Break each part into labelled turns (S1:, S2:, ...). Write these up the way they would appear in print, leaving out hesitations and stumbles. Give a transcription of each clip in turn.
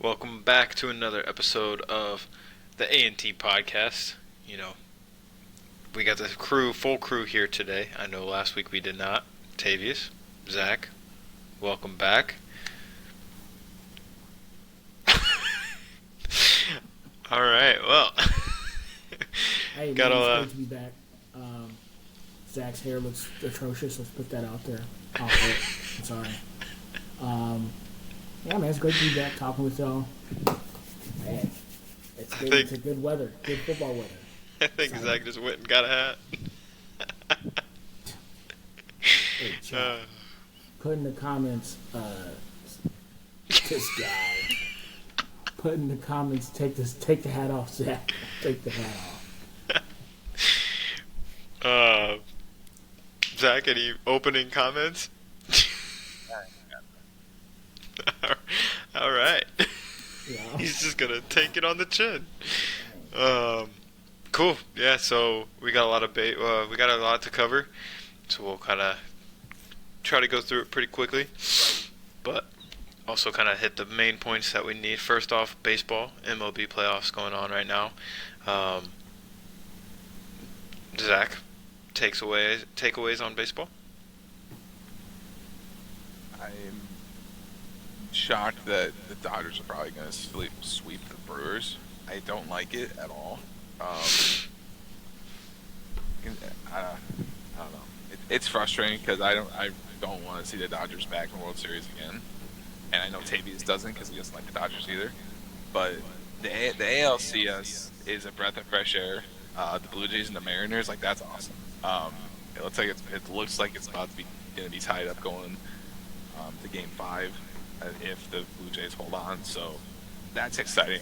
S1: Welcome back to another episode of the A&T podcast. We got the full crew here today. I know last week we did not. Tavious, Zach, welcome back. All right, well.
S2: Hey, man, it's great to be back. Zach's hair looks atrocious. Let's put that out there. I'm sorry. Yeah, man, it's great to be back talking with y'all. Man, it's a good weather, good football weather.
S1: I think Zach just went and got a hat.
S2: Hey, Chuck, put in the comments, this guy. Put in the comments, take the hat off, Zach. Take the hat off.
S1: Zach, any opening comments? All right.
S2: Yeah.
S1: He's just gonna take it on the chin. Cool. Yeah. So we got a lot of we got a lot to cover. So we'll kind of try to go through it pretty quickly, but also kind of hit the main points that we need. First off, baseball, MLB playoffs going on right now. Zach, takeaways on baseball.
S3: I'm shocked that the Dodgers are probably going to sweep the Brewers. I don't like it at all. I don't know. It's frustrating because I don't want to see the Dodgers back in the World Series again. And I know Tavious doesn't because he doesn't like the Dodgers either. But the ALCS is a breath of fresh air. The Blue Jays and the Mariners, that's awesome. It looks like it's about to be going to be tied up going to Game 5 if the Blue Jays hold on. So that's exciting.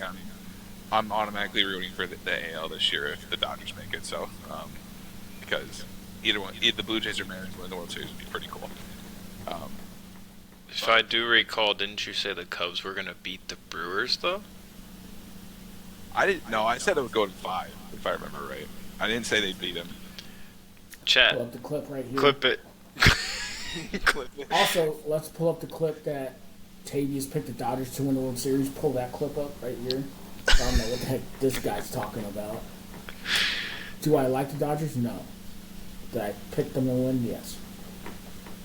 S3: I'm automatically rooting for the AL this year if the Dodgers make it. So because either the Blue Jays or Mariners win the World Series would be pretty cool.
S1: If I do recall, didn't you say the Cubs were going to beat the Brewers, though?
S3: I didn't. No, I said it would go to 5, if I remember right. I didn't say they'd beat him.
S1: Chat.
S2: Pull up the clip right here.
S1: Clip it.
S3: Clip it.
S2: Also, let's pull up the clip that Tavious picked the Dodgers to win the World Series. Pull that clip up right here. I don't know what the heck this guy's talking about. Do I like the Dodgers? No. Did I pick them to win? Yes.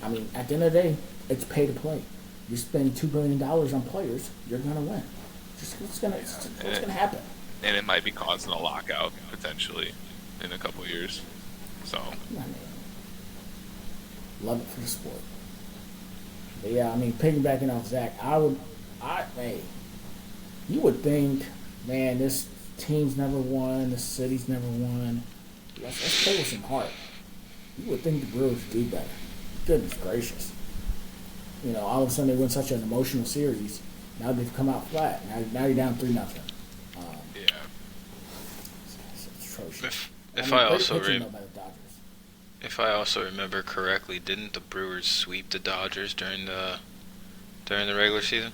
S2: I mean, at the end of the day, it's pay to play. You spend $2 billion on players, you're gonna win. It's gonna happen.
S3: And it might be causing a lockout potentially in a couple years. So.
S2: I mean, love it for the sport. But yeah, I mean, piggybacking off Zach, you would think, man, this team's never won, this city's never won. Let's play with some heart. You would think the Brewers would do better. Goodness gracious. All of a sudden they win such an emotional series. Now they've come out flat. Now you're down 3-0.
S3: Yeah.
S2: It's atrocious.
S1: If I also remember correctly, didn't the Brewers sweep the Dodgers during the regular season?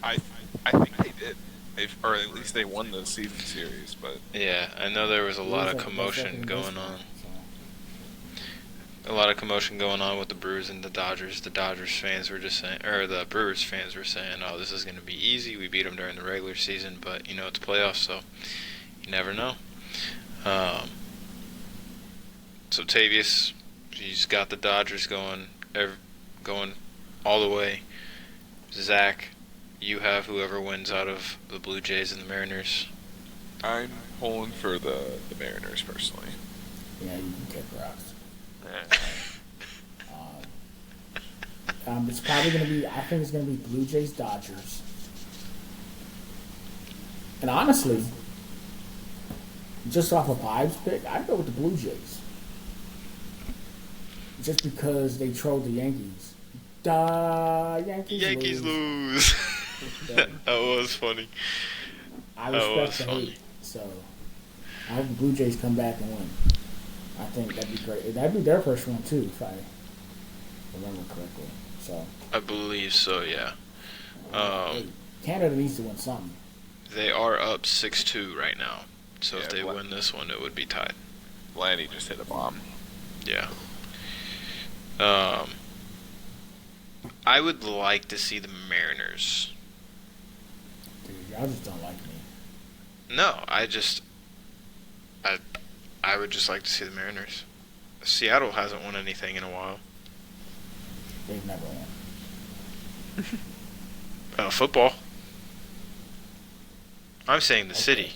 S3: I think they did. Or at least they won the season series, but
S1: Yeah, I know there was a lot of commotion going on. A lot of commotion going on with the Brewers and the Dodgers. The Dodgers fans were just saying, or the Brewers fans were saying, "Oh, this is going to be easy. We beat them during the regular season, but it's playoffs, so you never know." So Tavious, he's got the Dodgers going all the way. Zach, you have whoever wins out of the Blue Jays and the Mariners.
S3: I'm pulling for the Mariners personally.
S2: Yeah, you can kick rocks. It's probably going to be, I think it's going to be Blue Jays, Dodgers. And honestly, just off a vibes pick, I'd go with the Blue Jays. Just because they trolled the Yankees.
S1: Yankees lose. That was funny.
S2: I respect the hate. So, I hope the Blue Jays come back and win. I think that'd be great. That'd be their first one, too, if I remember correctly. So
S1: I believe so, yeah.
S2: Canada needs to win something.
S1: They are up 6-2 right now. So if they
S3: Vla-
S1: win this one, it would be tied.
S3: Vladdy just hit a bomb.
S1: Yeah. I would like to see the Mariners
S2: Y'all just don't like me.
S1: No, I I would just like to see the Mariners. Seattle hasn't won anything in a while.
S2: They've never won.
S1: Football. I'm saying the
S2: Okay.
S1: city.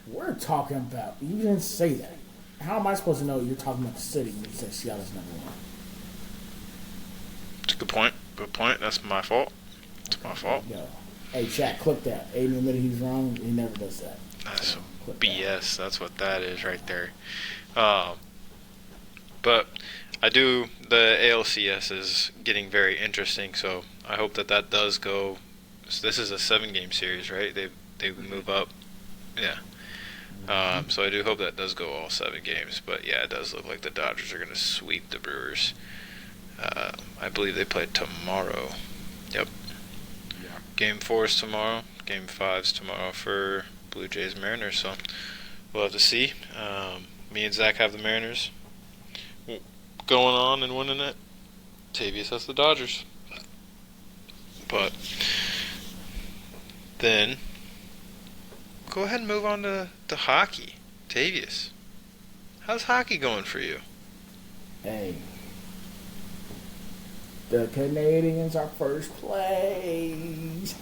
S2: We're talking about. You didn't say that. How am I supposed to know you're talking about the city when you say Seattle's number one?
S1: It's a good point. Good point. That's my fault. It's my fault.
S2: Yo. Hey, chat, clip that. Aiden admitted he's wrong. He never does that.
S1: That's
S2: So, clip
S1: BS. That's what that is right there. But I do. The ALCS is getting very interesting. So I hope that does go. So this is a 7-game series, right? They move up. Yeah. So I do hope that does go all 7 games. But yeah, it does look like the Dodgers are going to sweep the Brewers. I believe they play tomorrow. Yep.
S3: Yeah.
S1: Game 4 is tomorrow. Game 5 is tomorrow for Blue Jays Mariners. So we'll have to see. Me and Zach have the Mariners going on and winning it. Tavious has the Dodgers. But then go ahead and move on to hockey. Tavious, how's hockey going for you?
S2: Hey. The Canadians are first place.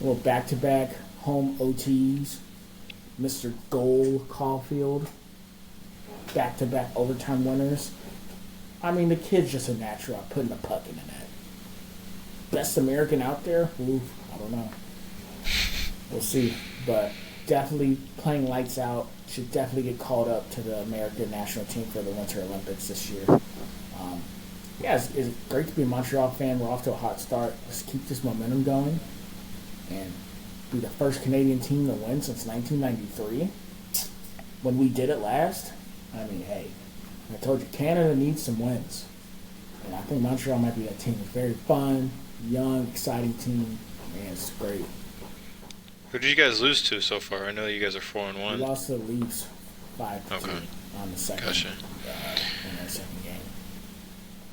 S2: Well, back-to-back home OTs. Mr. Goal Caulfield. Back-to-back overtime winners. I mean, the kid's just a natural at putting the puck in the net. Best American out there? Oof, I don't know. We'll see. But definitely playing lights out. Should definitely get called up to the American national team for the Winter Olympics this year. Yeah, it's great to be a Montreal fan. We're off to a hot start. Let's keep this momentum going and be the first Canadian team to win since 1993. When we did it last, I mean, hey, I told you, Canada needs some wins. And I think Montreal might be that team. It's very fun, young, exciting team. Man, it's great.
S1: Who did you guys lose to so far? I know you guys are
S2: We
S1: 4-1.
S2: lost to the Leafs 5-2
S1: Okay.
S2: on the second,
S1: Gotcha.
S2: in our second game.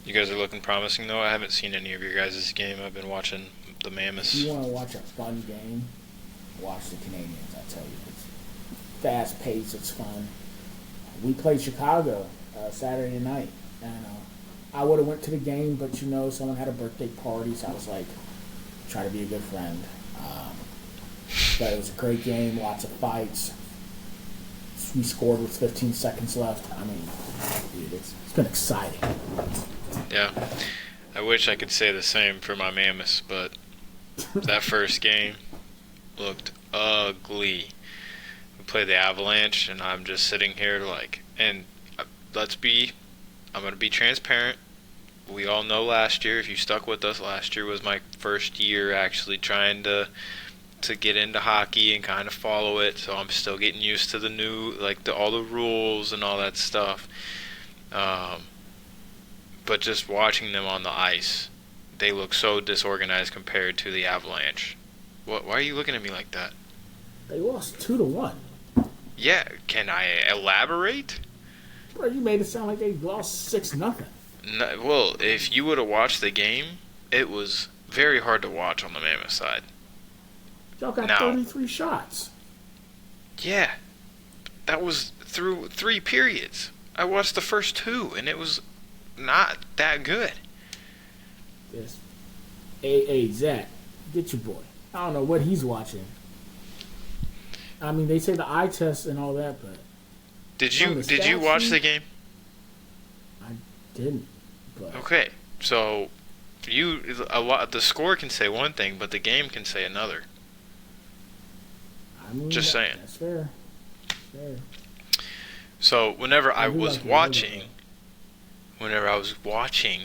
S1: You guys are looking promising though. I haven't seen any of your guys' game. I've been watching the
S2: If
S1: Mammoths.
S2: you want to watch a fun game, watch the Canadians, I tell you. It's fast paced, it's fun. We played Chicago Saturday night, and I would have went to the game, but someone had a birthday party, so I was like, try to be a good friend. But it was a great game, lots of fights. We scored with 15 seconds left. I mean, dude, it's been exciting.
S1: Yeah. I wish I could say the same for my Mammoths, but that first game looked ugly. We played the Avalanche, and I'm just sitting here and I'm going to be transparent. We all know last year, if you stuck with us, last year was my first year actually trying to get into hockey and kind of follow it, so I'm still getting used to the new, all the rules and all that stuff. But just watching them on the ice, they look so disorganized compared to the Avalanche. Why are you looking at me like that?
S2: They lost 2-1.
S1: Yeah, can I elaborate?
S2: Bro, you made it sound like they lost 6-0.
S1: No, well, if you would have watched the game, it was very hard to watch on the Mammoth side.
S2: Y'all got
S1: Now-
S2: 33 shots.
S1: Yeah, that was through 3 periods. I watched the first 2, and it was not that good.
S2: Yes. Hey, Zach, get your boy. I don't know what he's watching. I mean, they say the eye test and all that, but
S1: Did
S2: Some
S1: you
S2: of the
S1: did you
S2: stats
S1: watch
S2: you-
S1: the game?
S2: I didn't. But
S1: Okay, so the score can say one thing, but the game can say another.
S2: I mean,
S1: Just saying.
S2: That's fair. Fair.
S1: So whenever I
S2: do
S1: was
S2: like your logo,
S1: watching,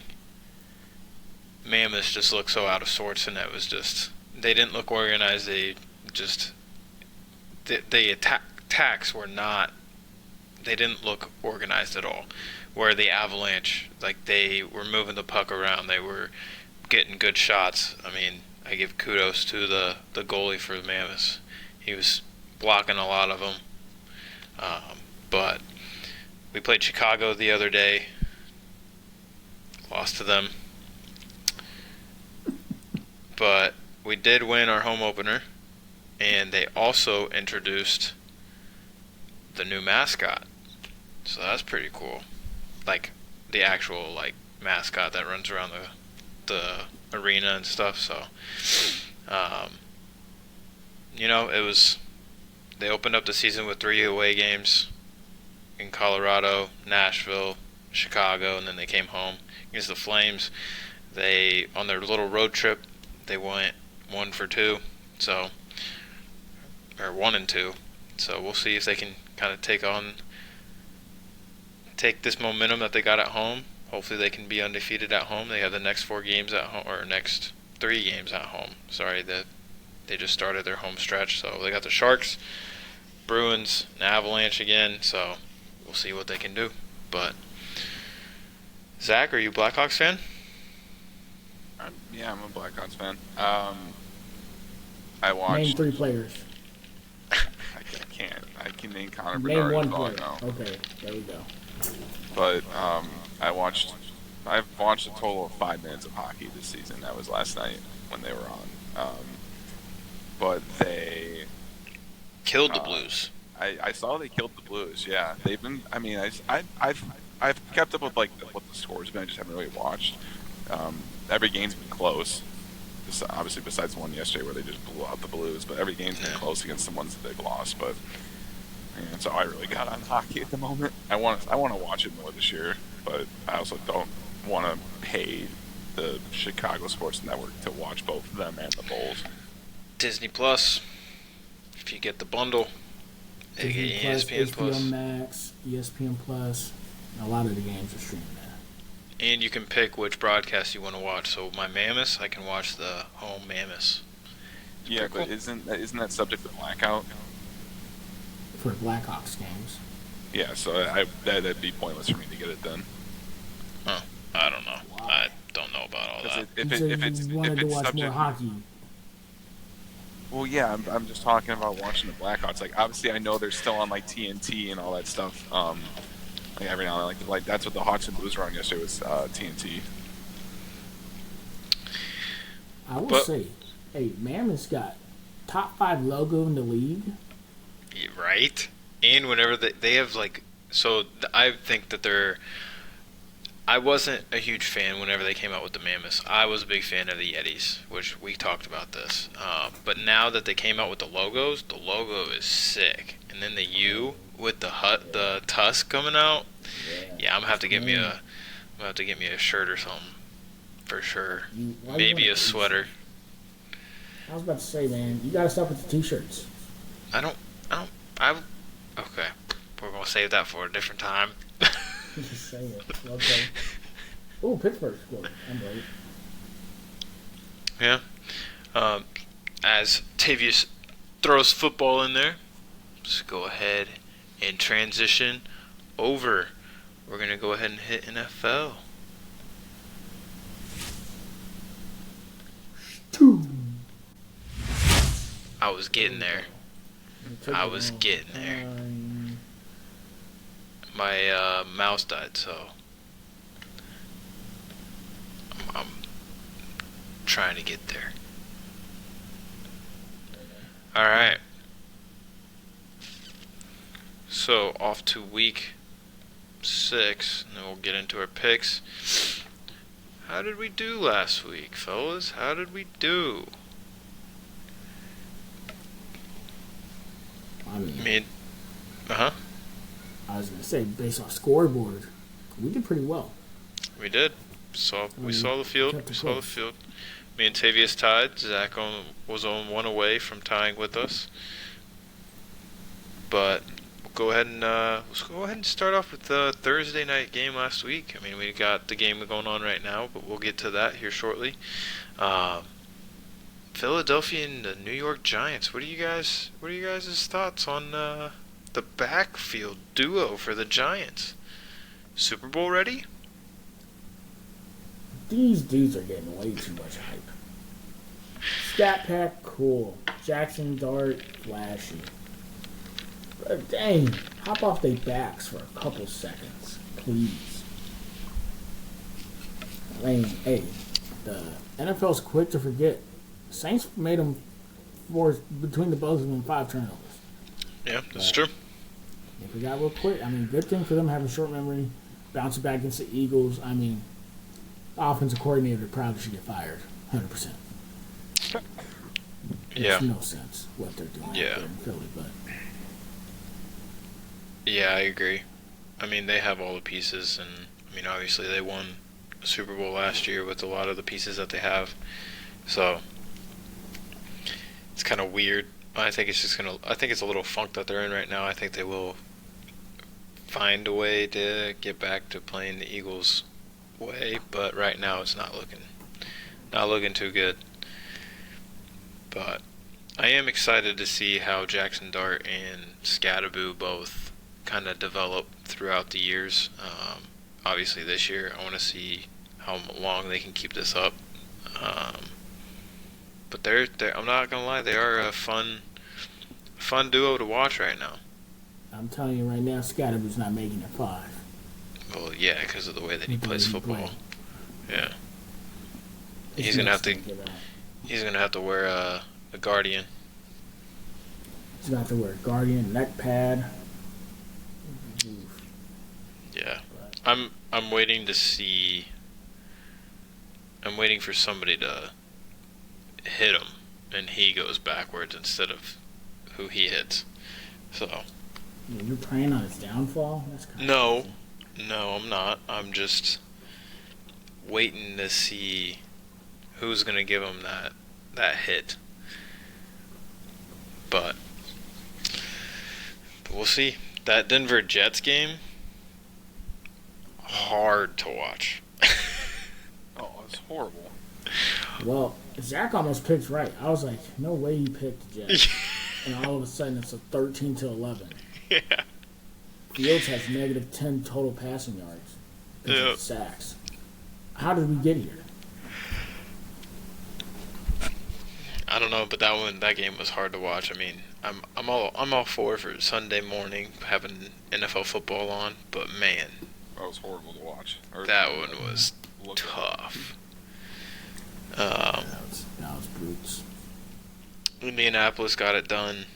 S1: Mammoths just looked so out of sorts, and they didn't look organized. They just the attacks were not. They didn't look organized at all. Where the Avalanche, they were moving the puck around, they were getting good shots. I mean, I give kudos to the goalie for the Mammoths. He was blocking a lot of them. But we played Chicago the other day. Lost to them. But we did win our home opener, and they also introduced the new mascot. So that's pretty cool. Like the actual like mascot that runs around the arena and stuff. So, um, it was they opened up the season with 3 away games in Colorado, Nashville, Chicago, and then they came home against the Flames. They on their little road trip they went 1-2, so or 1-2. So we'll see if they can kind of take this momentum that they got at home. Hopefully they can be undefeated at home. They have the next 4 games at home, or next 3 games at home. Sorry, that they just started their home stretch. So they got the Sharks, Bruins, and Avalanche again. So we'll see what they can do. But Zach, are you a Blackhawks fan?
S3: Yeah, I'm a Blackhawks fan. I watched.
S2: Name 3 players.
S3: I can't. I can name Connor
S2: Name
S3: Bedard.
S2: 1
S3: That's all I
S2: player.
S3: know.
S2: Okay, there we go.
S3: But I've watched a total of 5 minutes of hockey this season. That was last night when they were on. But they
S1: Killed the Blues.
S3: I saw they killed the Blues. Yeah, they've been. I mean, I've kept up with like what the scores have been. I just haven't really watched. Every game's been close. Obviously, besides the one yesterday where they just blew out the Blues, but every game's been close against the ones that they've lost. But yeah, that's all I really got on hockey at the moment. I want to watch it more this year, but I also don't want to pay the Chicago Sports Network to watch both of them and the Bulls.
S1: Disney Plus, if you get the bundle,
S2: Disney
S1: aka ESPN Plus.
S2: HBO Max, ESPN Plus. A lot of the games are streaming there.
S1: And you can pick which broadcast you want to watch. So my Mammoths, I can watch the home Mammoths.
S3: Yeah, but
S1: cool.
S3: isn't that subject to blackout?
S2: For Blackhawks games.
S3: Yeah, so that'd be pointless for me to get it then.
S1: Huh. I don't know.
S2: Wow.
S1: I don't know about all that.
S2: You wanted to watch more hockey.
S3: Well, yeah, I'm just talking about watching the Blackhawks. Like, obviously, I know they're still on like TNT and all that stuff. Like every now and then, like that's what the Hawks and Blues were on yesterday was TNT.
S2: I will say, hey, Mammoth's got top 5 logo in the league.
S1: Yeah, right? And whenever they have like, so I think that I wasn't a huge fan whenever they came out with the Mammoths. I was a big fan of the Yetis, which we talked about this. But now that they came out with the logo is sick. And then the U with the tusk coming out. Yeah, I'm gonna have to get me a shirt or something for sure. Maybe a sweater.
S2: I was about to say, man, you gotta stop with the t-shirts.
S1: Okay. We're gonna save that for a different time.
S2: Just say it. Okay. Oh, Pittsburgh scored. I'm right.
S1: Yeah. As Tavious throws football in there, let's go ahead and transition over. We're going to go ahead and hit NFL. I was getting there. My mouse died, so I'm trying to get there. Alright. So, off to week 6, and then we'll get into our picks. How did we do last week, fellas? How did we do?
S2: I mean,
S1: I
S2: was gonna say, based on scoreboard, we did pretty well.
S1: We did. We saw the field. Me and Tavious tied. Zach was on 1 away from tying with us. But let's go ahead and start off with the Thursday night game last week. I mean, we got the game going on right now, but we'll get to that here shortly. Philadelphia and the New York Giants. What are you guys' thoughts on the backfield duo for the Giants? Super Bowl ready?
S2: These dudes are getting way too much hype. Stat pack, cool. Jackson Dart, flashy. But dang, hop off their backs for a couple seconds, please. I mean, hey, the NFL's quick to forget Saints made them force between the both of them 5 turnovers.
S1: Yeah, that's
S2: But
S1: true.
S2: they forgot real quick. I mean, good thing for them having short memory, bouncing back against the Eagles. I mean, offensive coordinator probably should get fired, 100%.
S1: Yeah.
S2: Makes no sense what they're doing out
S1: Yeah.
S2: there in Philly, but
S1: Yeah, I agree. I mean, they have all the pieces, and I mean, obviously they won a Super Bowl last year with a lot of the pieces that they have. So it's kind of weird. I think it's just gonna. I think it's a little funk that they're in right now. I think they will find a way to get back to playing the Eagles' way, but right now it's not looking too good. But I am excited to see how Jackson Dart and Scatterboo both kind of develop throughout the years. Obviously, this year I want to see how long they can keep this up. Um, but I'm not gonna lie, they are a fun duo to watch right now.
S2: I'm telling you right now, Scatterboo's not making it 5.
S1: Well, yeah, because of the way that he
S2: With the way
S1: plays
S2: he
S1: football.
S2: plays.
S1: Yeah,
S2: It's
S1: he's gonna have to.
S2: nuts think about.
S1: He's gonna have to wear a Guardian.
S2: He's gonna have to wear a Guardian, neck pad. Oof.
S1: Yeah,
S2: But
S1: I'm waiting to see. I'm waiting for somebody to hit him, and he goes backwards instead of who he hits. So
S2: you're preying on his downfall? That's kind
S1: no,
S2: of
S1: no, I'm not. I'm just waiting to see who's gonna give him that hit. But we'll see. That Denver Jets game, hard to watch.
S3: Oh, it's horrible.
S2: Well, Zach almost picked right. I was like, no way he picked the Jets. And all of a sudden it's a 13-11.
S1: Yeah.
S2: Fields has negative 10 total passing yards. Because
S1: Yeah.
S2: of sacks. How did we get here?
S1: I don't know, but that game was hard to watch. I mean, I'm all for Sunday morning having NFL football on, but man,
S3: That was horrible to watch.
S1: that one was
S3: Look at
S1: tough.
S2: That was brutes.
S1: Indianapolis got it done.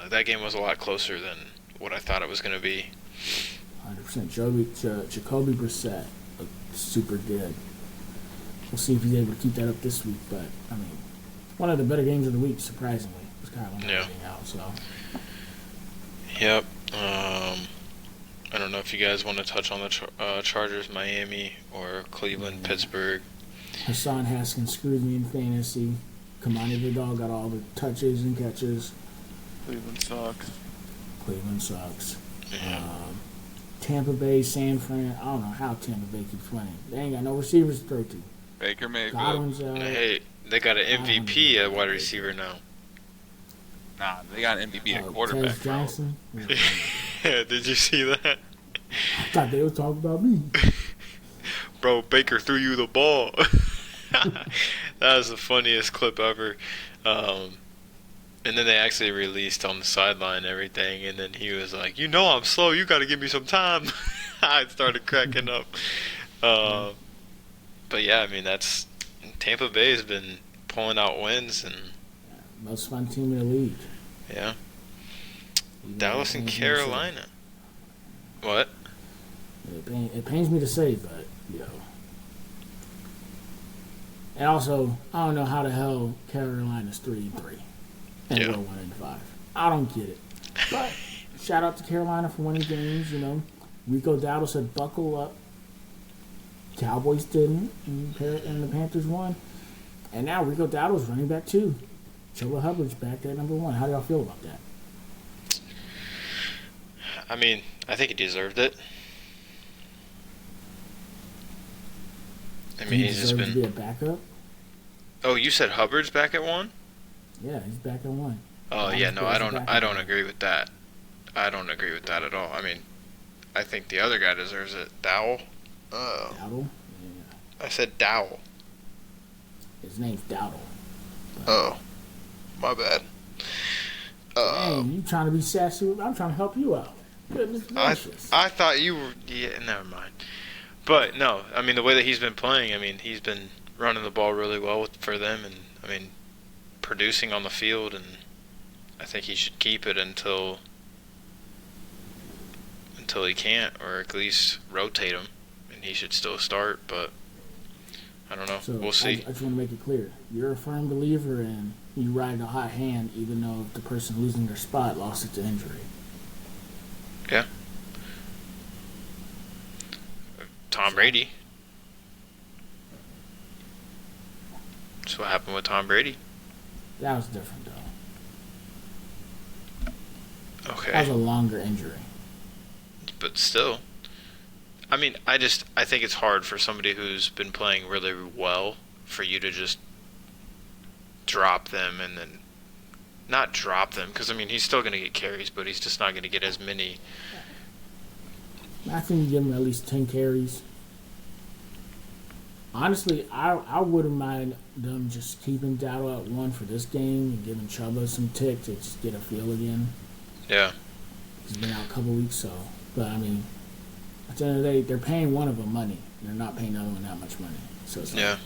S1: That game was a lot closer than what I thought it was going to be.
S2: 100%. Jacoby Brissett looked super good. We'll see if he's able to keep that up this week. But, I mean, one of the better games of the week, surprisingly, was Kyler
S1: Yeah.
S2: Murray out. So,
S1: Yep. I don't know if you guys want to touch on the Chargers, Miami, or Cleveland,
S2: Yeah.
S1: Pittsburgh.
S2: Hassan Haskins screwed me in fantasy. Kamani Vidal got all the touches and catches.
S3: Cleveland sucks.
S2: Cleveland sucks.
S1: Yeah.
S2: Tampa Bay, San Fran. I don't know how Tampa Bay keeps winning. They ain't got no receivers to throw to.
S3: Baker Mayfield.
S2: Godwin's out.
S1: Hey, they got an MVP at wide receiver now.
S3: Nah, they got an MVP at quarterback.
S2: Tez
S3: Bro.
S2: Johnson.
S1: Yeah, did you see that?
S2: I thought they were talking about me.
S1: Bro, Baker threw you the ball. That was the funniest clip ever. And then they actually released on the sideline and everything, and then he was like, "You know I'm slow. You got to give me some time." I started cracking up. But yeah, I mean that's Tampa Bay has been pulling out wins, and
S2: Most fun team in the league.
S1: yeah,
S2: Even
S1: Dallas
S2: though it
S1: and
S2: pains me to say.
S1: Carolina. What?
S2: It pains me to say, but and also I don't know how the hell Carolina's 3-3 and
S1: Yeah.
S2: we're 1-5. I don't get it. But shout out to Carolina for winning games. Rico Dowdle said buckle up. Cowboys didn't, and the Panthers won. And now Rico Dowdle's running back too. Chuba Hubbard's back at number 1. How do y'all feel about that?
S1: I mean, I think he deserved it. I mean,
S2: He
S1: he's just
S2: deserves to be
S1: been.
S2: a backup.
S1: Oh, you said Hubbard's back at 1?
S2: Yeah, he's back at 1.
S1: Oh
S2: Why
S1: yeah,
S2: is
S1: no,
S2: he
S1: I
S2: back
S1: don't.
S2: at
S1: I don't
S2: 1?
S1: agree with that. I don't agree with that at all. I mean, I think the other guy deserves it. Dowell. Oh,
S2: Dowdle? Yeah.
S1: I said Dowell.
S2: His name's Dowdle.
S1: Oh, my bad.
S2: Hey, you trying to be sassy? I'm trying to help you out. Goodness gracious.
S1: I thought you were. Yeah, never mind. But no, I mean the way that he's been playing. I mean he's been running the ball really well for them, and I mean producing on the field, and I think he should keep it until he can't, or at least rotate him, and he should still start. But I don't know.
S2: So
S1: We'll see.
S2: I just want to make it clear: you're a firm believer in you ride a hot hand, even though the person losing their spot lost it to injury.
S1: Yeah. Tom Brady. That's what happened with Tom Brady.
S2: That was different, though.
S1: Okay.
S2: That was a longer injury.
S1: But still, I mean, I think it's hard for somebody who's been playing really well for you to just drop them and then not drop them, because I mean he's still going to get carries, but he's just not going to get as many.
S2: I think you give him at least 10 carries. Honestly, I wouldn't mind them just keeping Dowdle at 1 for this game and giving Chuba some tick to just get a feel again.
S1: Yeah.
S2: He's been out a couple weeks, so. But, I mean, at the end of the day, they're paying one of them money. They're not paying the other one that much money. So it's like,
S1: Yeah.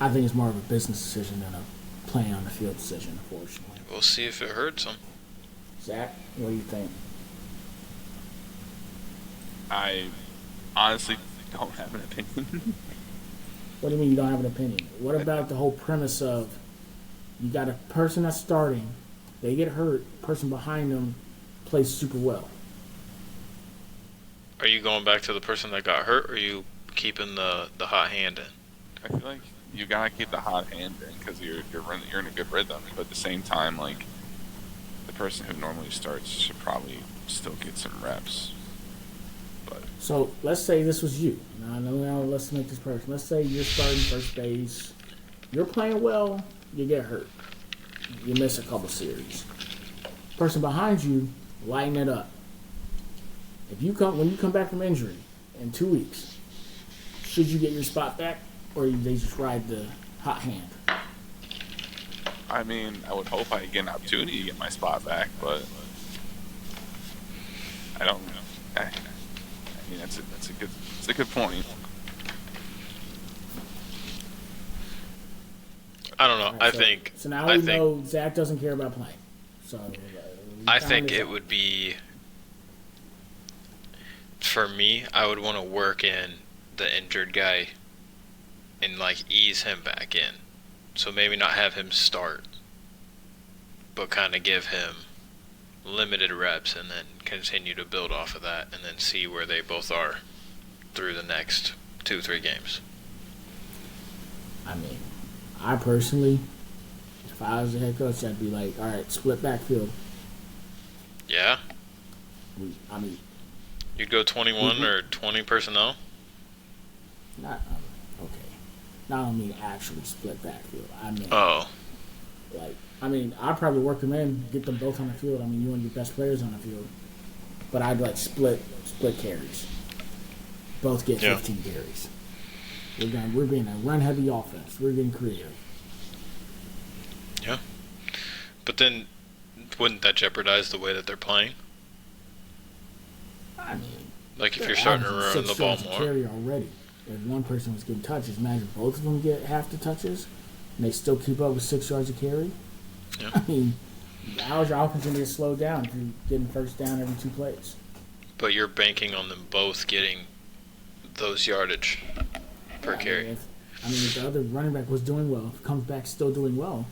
S2: I think it's more of a business decision than a playing on the field decision, unfortunately.
S1: We'll see if it hurts him.
S2: Zach, what do you think?
S3: I honestly don't have an opinion.
S2: What do you mean you don't have an opinion? What about the whole premise of you got a person that's starting, they get hurt, person behind them plays super well?
S1: Are you going back to the person that got hurt, or are you keeping the hot hand in?
S3: I feel like you gotta keep the hot hand in because you're in a good rhythm. But at the same time, like the person who normally starts should probably still get some reps. But
S2: So let's say this was you. Now let's make this person. Let's say you're starting first base. You're playing well. You get hurt. You miss a couple series. Person behind you, lighten it up. When you come back from injury in 2 weeks, should you get your spot back, or they just ride the hot hand?
S3: I mean, I would hope I get an opportunity to get my spot back, but I don't know. I mean, that's a good point.
S1: I don't know.
S2: All right,
S1: I
S2: so-
S1: think.
S2: So now
S1: I
S2: we
S1: think.
S2: know Zach doesn't care about playing. So
S1: I think it would be. For me, I would want to work in the injured guy and like ease him back in. So maybe not have him start, but kind of give him limited reps and then continue to build off of that and then see where they both are through the next 2-3 games.
S2: I mean, I personally, if I was the head coach, I'd be like, all right, split backfield.
S1: Yeah?
S2: I mean,
S1: You'd go 21 or 20 personnel?
S2: not okay. Not on me actually split backfield. I mean,
S1: Oh.
S2: I'd probably work them in, get them both on the field. I mean, you want your best players on the field, but I'd like split carries. Both get
S1: Yeah.
S2: 15 carries. We're being a run heavy offense. We're getting creative.
S1: Yeah. But then, wouldn't that jeopardize the way that they're playing?
S2: I mean,
S1: Like if
S2: they're
S1: you're starting to
S2: averaging
S1: run
S2: 6
S1: the ball
S2: yards a
S1: more?
S2: carry already. If one person was getting touches, imagine both of them get half the touches, and they still keep up with 6 yards a carry.
S1: Yeah.
S2: I mean, how's your offense going to get slowed down if you're getting first down every 2 plays?
S1: But you're banking on them both getting those yardage per carry.
S2: If the other running back was doing well, if comes back still doing well,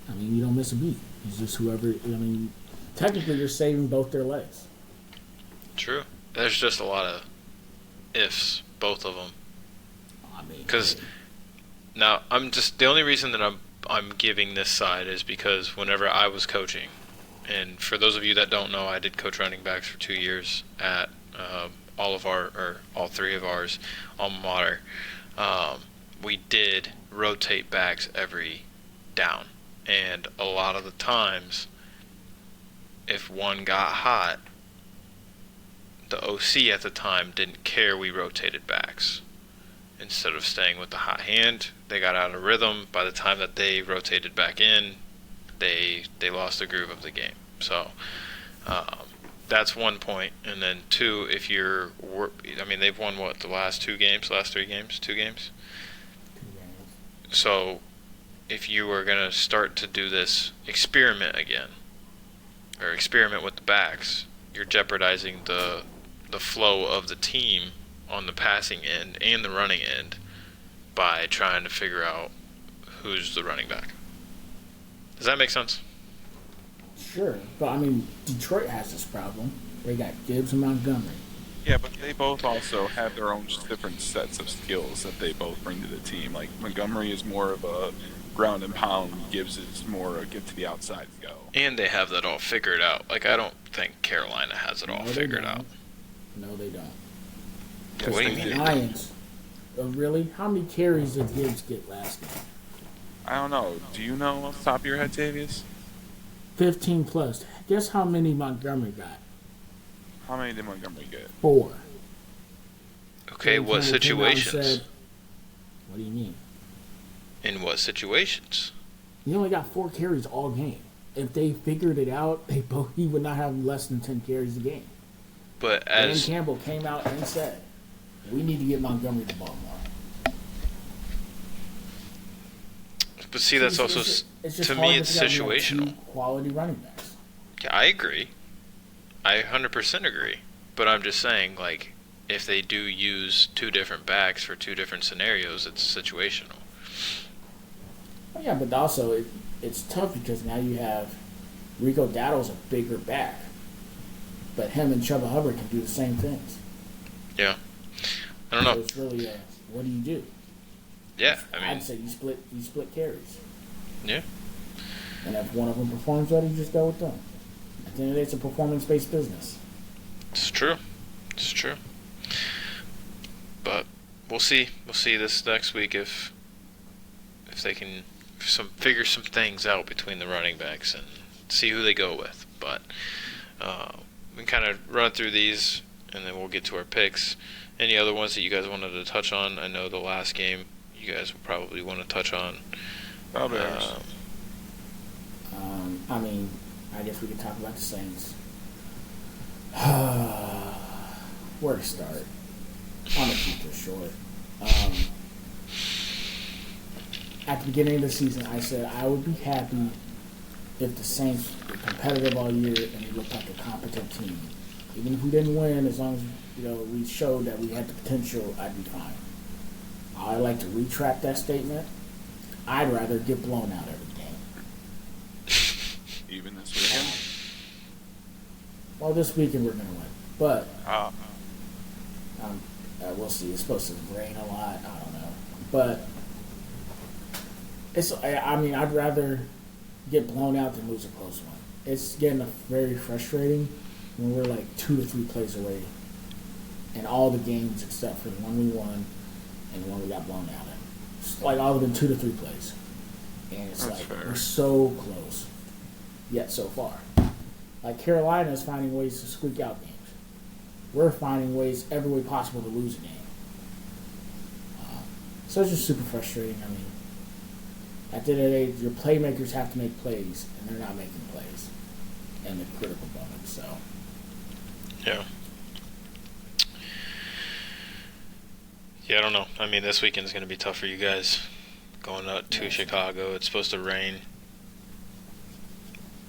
S2: I mean, you don't miss a beat. It's just whoever. I mean, technically, you're saving both their legs.
S1: True. There's just a lot of ifs, both of them.
S2: I mean,
S1: Because now the only reason that I'm giving this side is because whenever I was coaching, and for those of you that don't know, I did coach running backs for 2 years at all 3 of ours alma mater. We did rotate backs every down, and a lot of the times, if one got hot, the OC at the time didn't care we rotated backs. Instead of staying with the hot hand, they got out of rhythm. By the time that they rotated back in, they lost the groove of the game. So that's one point. And then two, if you're, they've won what, the last 2 games, last 3 games, 2 games. So if you were going to start to do this experiment again, or experiment with the backs, you're jeopardizing the flow of the team on the passing end and the running end by trying to figure out who's the running back. Does that make sense?
S2: Sure, but I mean, Detroit has this problem. They got Gibbs and Montgomery.
S3: Yeah, but they both also have their own different sets of skills that they both bring to the team. Like Montgomery is more of a ground and pound. Gibbs is more a get to the outside and go.
S1: And they have that all figured out. Like, I don't think Carolina has it all figured out.
S2: No, they don't.
S3: Yes,
S1: What do you
S3: they
S1: mean?
S3: do.
S2: Lions. Really? How many carries did Gibbs get last game?
S3: I don't know. Do you know off the top of your head, Tavious?
S2: 15 plus. Guess how many Montgomery got?
S3: How many did Montgomery get?
S2: 4.
S1: Okay,
S2: Dan
S1: what
S2: Campbell came out and
S1: situations?
S2: said, what do you mean?
S1: In what situations?
S2: He only got 4 carries all game. If they figured it out, he would not have less than 10 carries a game.
S1: But
S2: Dan
S1: as
S2: Campbell came out and said, we need to get Montgomery the ball more.
S1: but see, that's also
S2: It's just
S1: to
S2: hard
S1: me it's
S2: figure out, you have
S1: situational.
S2: 2 quality running backs.
S1: Yeah, I agree. I 100% agree. But I'm just saying, like, if they do use 2 different backs for 2 different scenarios, it's situational.
S2: Well, yeah, but also it's tough because now you have Rico Daddle's a bigger back, but him and Chuba Hubbard can do the same things.
S1: Yeah. I don't
S2: So
S1: know.
S2: it's really what do you do?
S1: Yeah, I
S2: I'd
S1: mean,
S2: say you split carries.
S1: yeah.
S2: And if one of them performs well, you just go with them. At the end of the day, it's a performance-based business.
S1: It's true. It's true. But we'll see. We'll see this next week if they can figure some things out between the running backs and see who they go with. But we can kind of run through these and then we'll get to our picks. Any other ones that you guys wanted to touch on? I know the last game you guys will probably want to touch on.
S3: Bears.
S2: I mean, I guess we could talk about the Saints. Where to start? I'm gonna keep this short. At the beginning of the season, I said I would be happy if the Saints were competitive all year and they looked like a competent team. Even if we didn't win, as long as we showed that we had the potential, I'd be fine. I'd like to retract that statement. I'd rather get blown out every game.
S3: Even this weekend?
S2: Well, this weekend we're gonna win, but
S3: Oh.
S2: we'll see. It's supposed to rain a lot. I don't know, but I mean, I'd rather get blown out than lose a close one. It's getting very frustrating when we're like 2 to 3 plays away in all the games except for the one we won and the one we got blown out in. It's like all of them 2 to 3 plays, and it's
S3: That's
S2: like
S3: fair.
S2: we're so close yet so far. Like Carolina is finding ways to squeak out games. We're finding ways every way possible to lose a game. So it's just super frustrating. I mean, at the end of the day, your playmakers have to make plays, and they're not making plays in the critical moments. So
S1: Yeah. Yeah, I don't know. I mean, this weekend's going to be tough for you guys. Going up to
S2: Yeah.
S1: Chicago, it's supposed to rain.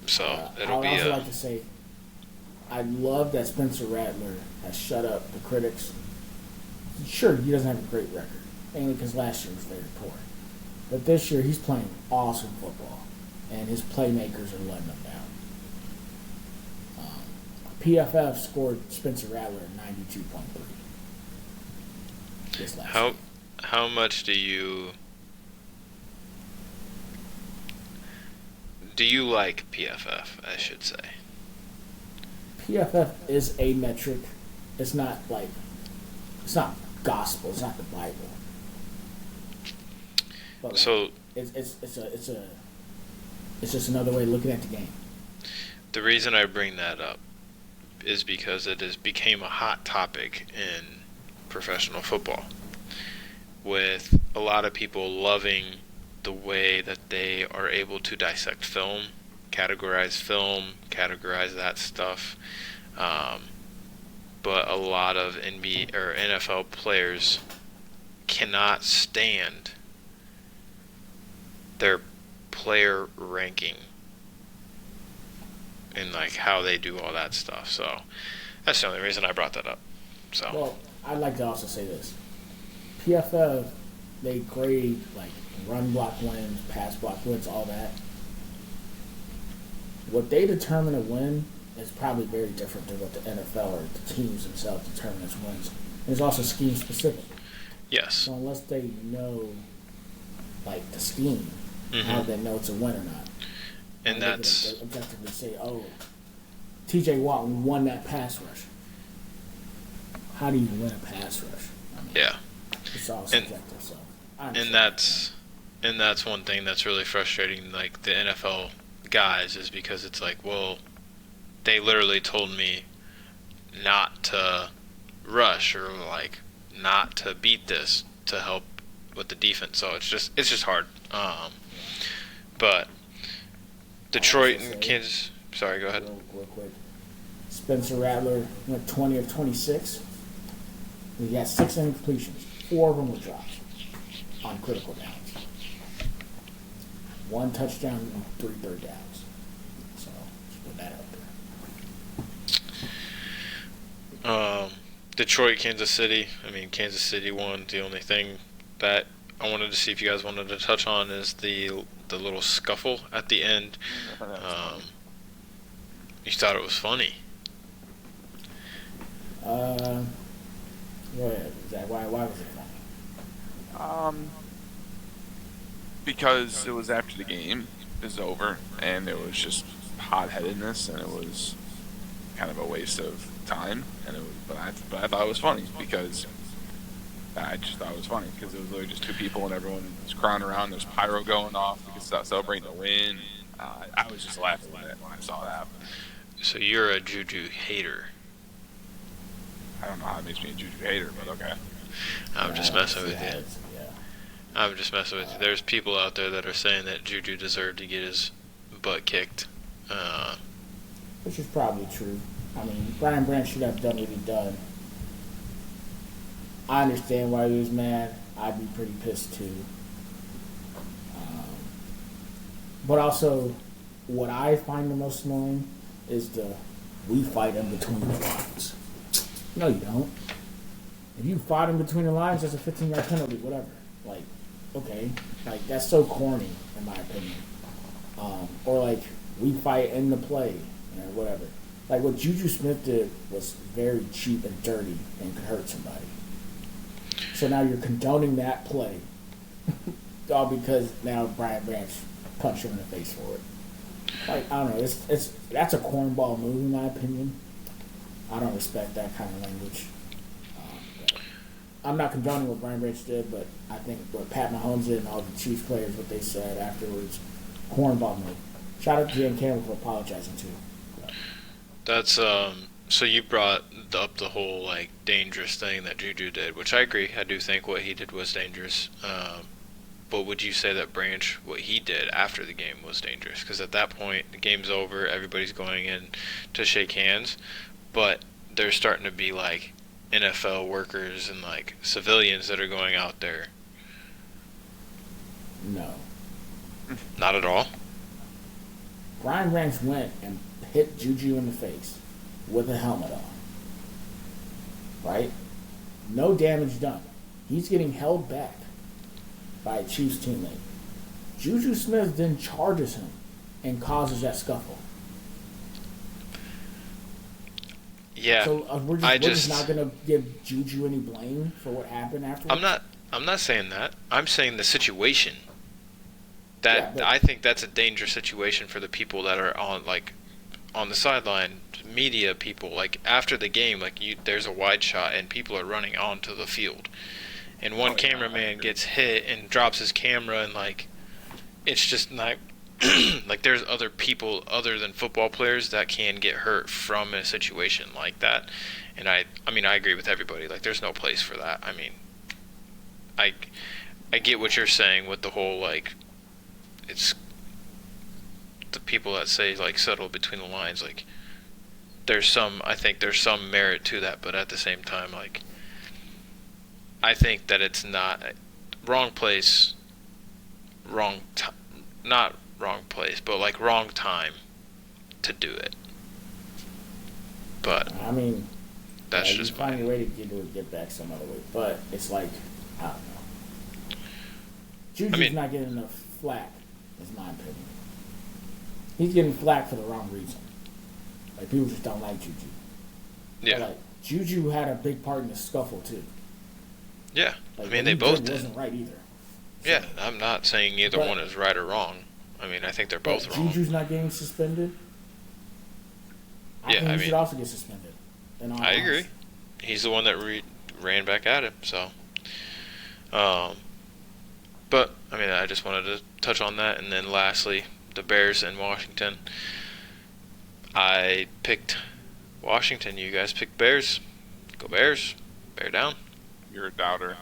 S1: So
S2: I
S1: it'll
S2: would
S1: be
S2: also like to say, I love that Spencer Rattler has shut up the critics. Sure, he doesn't have a great record, mainly because last year was very poor. But this year, he's playing awesome football, and his playmakers are letting him down. PFF scored Spencer Rattler at 92.3 this last year.
S1: how much do you like PFF, I should say?
S2: PFF is a metric. It's not gospel. It's not the Bible. But like,
S1: So
S2: it's just another way of looking at the game.
S1: the reason I bring that up is because it has became a hot topic in professional football, with a lot of people loving the way that they are able to dissect film, categorize that stuff. But a lot of NBA or NFL players cannot stand their player ranking and like how they do all that stuff. So that's the only reason I brought that up. So
S2: Well, I'd like to also say this. PFF, they grade like run block wins, pass block wins, all that. What they determine a win is probably very different than what the NFL or the teams themselves determine as wins. And it's also scheme specific.
S1: yes.
S2: So unless they know like the scheme, how
S1: Hmm.
S2: they know it's a win or not.
S1: And
S2: They
S1: that's
S2: can objectively say, "Oh, T.J. Watt won that pass rush." How do you win a pass rush? I mean,
S1: yeah.
S2: it's all
S1: And
S2: subjective. So, I
S1: and
S2: understand
S1: that's and that's one thing that's really frustrating. Like the NFL guys is because it's like, well, they literally told me not to rush or like not to beat this to help with the defense. So it's just hard. But
S2: I also
S1: Detroit and
S2: say,
S1: Kansas. Sorry, go ahead.
S2: real quick, Spencer Rattler went 20 of 26. He had 6 incompletions. 4 of them were drops on critical downs. 1 touchdown and 3 third downs. So, just put that out there.
S1: Detroit, Kansas City. I mean, Kansas City won. The only thing that I wanted to see if you guys wanted to touch on is the little scuffle at the end.
S3: That's
S1: Um,
S3: funny.
S1: you thought it was funny.
S2: Uh, go ahead. Is that why was it funny?
S3: Because it was after the game is over, and it was just hot-headedness, and it was kind of a waste of time. And it was, but I thought it was funny because I just thought it was funny because it was literally just 2 people and everyone was crying around. There's pyro going off. We could start celebrating the win. I was just laughing at it when I saw that happen.
S1: So you're a Juju hater.
S3: I don't know how it makes me a Juju hater, but okay.
S1: I'm just messing with
S2: Yeah,
S1: you.
S2: yeah.
S1: I'm just messing with you. There's people out there that are saying that Juju deserved to get his butt kicked.
S2: Which is probably true. I mean, Brian Branch should have done what he done. I understand why he was mad. I'd be pretty pissed too. Um, but also, what I find the most annoying is we fight in between the lines. No, you don't. If you fight in between the lines, that's a 15-yard penalty, whatever. Like, okay. Like, that's so corny, in my opinion. Or, like, we fight in the play, whatever. Like, what Juju Smith did was very cheap and dirty and could hurt somebody. So now you're condoning that play, all because now Brian Branch punched him in the face for it. Like, I don't know, that's a cornball move in my opinion. I don't respect that kind of language. But I'm not condoning what Brian Branch did, but I think what Pat Mahomes did and all the Chiefs players, what they said afterwards, cornball move. Shout out to Dan Campbell for apologizing too.
S1: That's So you brought up the whole like dangerous thing that Juju did, which I agree. I do think what he did was dangerous. But would you say that Branch, what he did after the game, was dangerous? Because at that point, the game's over. Everybody's going in to shake hands, but there's starting to be like NFL workers and like civilians that are going out there.
S2: No.
S1: Not at all.
S2: Brian Branch went and hit Juju in the face with a helmet on. Right? No damage done. He's getting held back by a Chiefs teammate. Juju Smith then charges him and causes that scuffle.
S1: Yeah.
S2: So we're just not going to give Juju any blame for what happened afterwards?
S1: I'm not saying that. I'm saying the situation. That
S2: Yeah, but-
S1: I think that's a dangerous situation for the people that are on the sideline, media people. Like after the game, there's a wide shot and people are running onto the field, and one cameraman gets hit and drops his camera, and it's just not like there's other people other than football players that can get hurt from a situation like that. And I mean I agree with everybody. Like there's no place for that. I mean, I get what you're saying with the whole it's the people that say settle between the lines. I think there's some merit to that, but at the same time, I think that it's not wrong place, not wrong place, but like wrong time to do it. But
S2: I mean,
S1: that's
S2: you
S1: just
S2: find
S1: my.
S2: a way to get back some other way. But it's like, I don't know. Juju's
S1: mean-
S2: not getting enough flack, is my opinion. He's getting flack for the wrong reason. Like, people just don't like Juju.
S1: Yeah,
S2: But, like, Juju had a big part in the scuffle, too.
S1: yeah.
S2: Like,
S1: I mean,
S2: what
S1: they
S2: he
S1: both did.
S2: wasn't right either.
S1: Yeah, I'm not saying either
S2: But-
S1: one is right or wrong. I mean, I think they're
S2: But
S1: both wrong.
S2: Juju's not getting suspended. I
S1: Yeah,
S2: think
S1: I
S2: he
S1: mean-
S2: should also get suspended. In all
S1: I agree.
S2: honesty.
S1: He's the one that ran back at him. So, um, but I mean, I just wanted to touch on that, and then lastly, the Bears and Washington. I picked Washington. You guys picked Bears. Go Bears. Bear down.
S3: You're a doubter.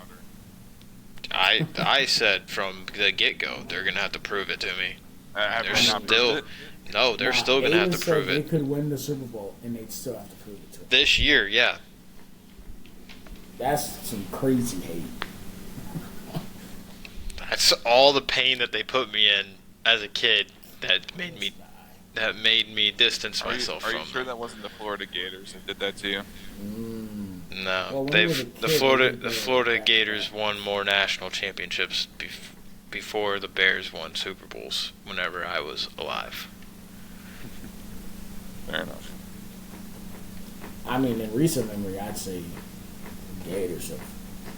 S1: I said from the get go they're gonna have to prove it to me.
S3: Have
S1: They're
S3: they not proved
S1: still
S3: it?
S1: no, they're
S2: Nah,
S1: still
S2: they
S1: gonna have
S2: even
S1: to
S2: said
S1: prove
S2: They
S1: it
S2: could win the Super Bowl, and they'd still have to prove it to him.
S1: this year. Yeah,
S2: That's some crazy hate.
S1: that's all the pain that they put me in as a kid that made me distance
S3: Are you
S1: myself
S3: sure
S1: from them.
S3: that wasn't the Florida Gators that did that to you?
S1: No,
S2: Well, when you was a
S1: the
S2: kid,
S1: Florida
S2: they
S1: the
S2: did
S1: Florida
S2: that.
S1: Gators won more national championships before the Bears won Super Bowls. Whenever I was alive,
S3: Fair enough.
S2: I mean, in recent memory, I'd say Gators have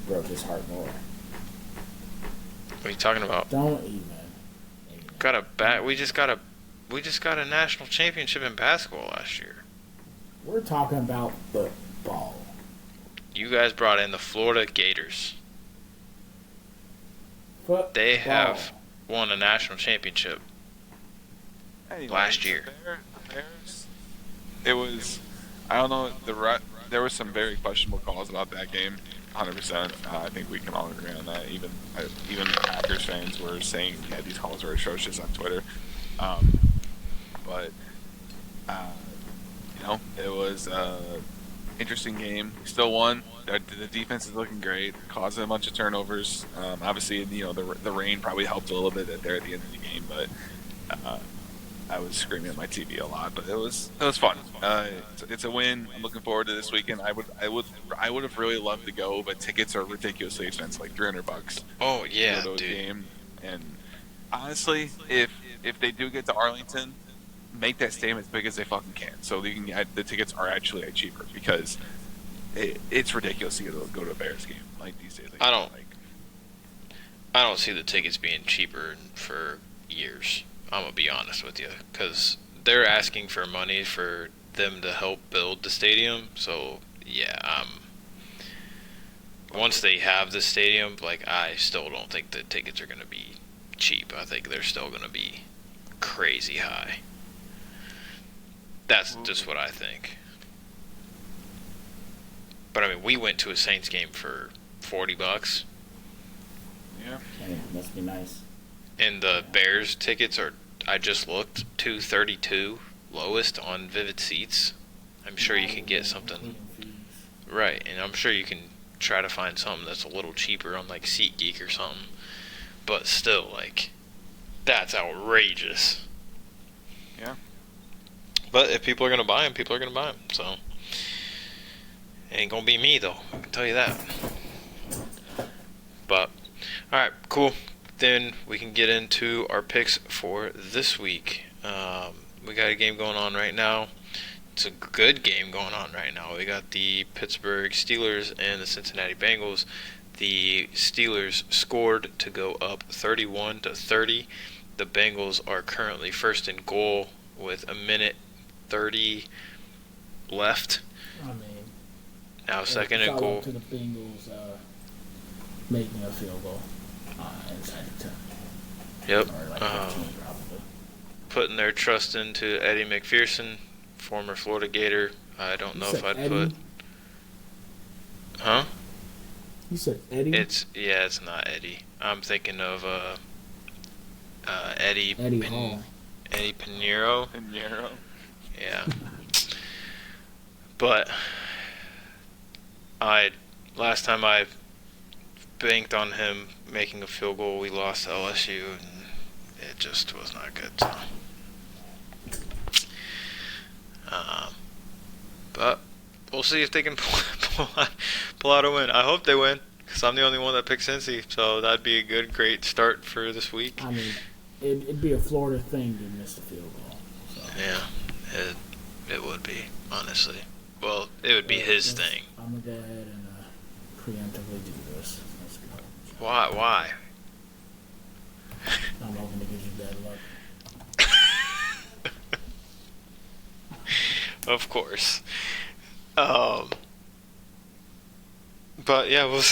S2: broke his heart more.
S1: what are you talking about?
S2: Don't even.
S1: We just got a national championship in basketball last year.
S2: We're talking about football.
S1: You guys brought in the Florida Gators.
S2: Football.
S1: They have won a national championship.
S3: Anyway,
S1: Last year.
S3: The Bears, it was, I don't know, there were some very questionable calls about that game. 100%. I think we can all agree on that. Even Packers fans were saying, yeah, these calls are atrocious on Twitter. But it was interesting game. Still won. The defense is looking great, causing a bunch of turnovers. Obviously, the rain probably helped a little bit there at the end of the game, but I was screaming at my TV a lot. But it was fun. It's a win. I'm looking forward to this weekend. I would have really loved to go, but tickets are ridiculously expensive, like $300.
S1: Oh
S3: To
S1: yeah,
S3: go to a
S1: dude.
S3: game. And honestly, if they do get to Arlington, make that stadium as big as they fucking can, so the tickets are actually cheaper, because it's ridiculous to go to a Bears game like these days.
S1: I don't see the tickets being cheaper for years. I'm gonna be honest with you, because they're asking for money for them to help build the stadium. So yeah, once they have the stadium, like, I still don't think the tickets are gonna be cheap. I think they're still gonna be crazy high. That's just what I think. But I mean, we went to a Saints game for $40,
S3: Yeah.
S2: Hey, must be nice.
S1: and the Bears tickets are, I just looked, $232 lowest on Vivid Seats. I'm sure you can get something right, and I'm sure you can try to find something that's a little cheaper on like SeatGeek or something. But still, like, that's outrageous.
S3: Yeah.
S1: But if people are gonna buy them, people are gonna buy them. So it ain't gonna be me though. I can tell you that. But all right, cool. Then we can get into our picks for this week. We got a game going on right now. It's a good game going on right now. We got the Pittsburgh Steelers and the Cincinnati Bengals. The Steelers scored to go up 31-30. The Bengals are currently first in goal with 1:30 left.
S2: I mean,
S1: Now second
S2: it's
S1: and
S2: all
S1: goal.
S2: up to the Bengals making a field goal inside the 10.
S1: Yep.
S2: Or like 15, probably.
S1: Putting their trust into Eddie McPherson, former Florida Gator. I don't know
S2: You
S1: if
S2: said
S1: I'd
S2: Eddie?
S1: put. Huh?
S2: You said Eddie?
S1: It's not Eddie. I'm thinking of Eddie
S2: Hall.
S1: Eddie Pinheiro.
S3: And Yarrow.
S1: Yeah. But last time I banked on him making a field goal, we lost to LSU, and it just was not good. So, um, but we'll see if they can pull out a win. I hope they win because I'm the only one that picked Cincy, so that'd be a great start for this week.
S2: I mean, it'd be a Florida thing to miss the field goal. So.
S1: Yeah, it would be, honestly. Well, it would be his thing.
S2: I'm gonna go ahead and preemptively do this. Let's go.
S1: Why?
S2: I'm hoping to give you bad luck.
S1: Of course. But yeah, we'll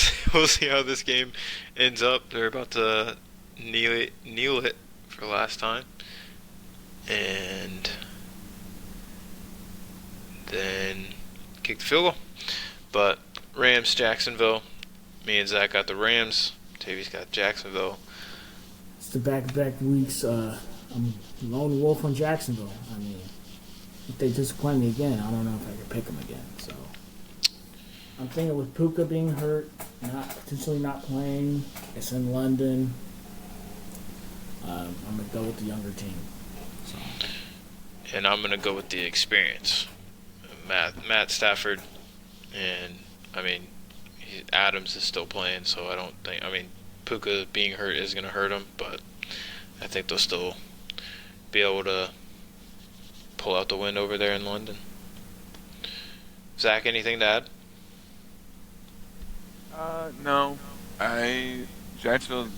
S1: see how this game ends up. They're about to kneel it for the last time, and then kick the field goal. But Rams, Jacksonville. Me and Zach got the Rams. Tavious got Jacksonville.
S2: It's the back-to-back weeks. I'm lone wolf on Jacksonville. I mean, if they disappoint me again, I don't know if I can pick them again. So I'm thinking with Puka being hurt, potentially not playing, it's in London. I'm gonna go with the younger team. So.
S1: And I'm gonna go with the experience. Matt Stafford, and I mean Adams is still playing, so I don't think. I mean Puka being hurt is gonna hurt him, but I think they'll still be able to pull out the win over there in London. Zach, anything to add?
S3: No. Jacksonville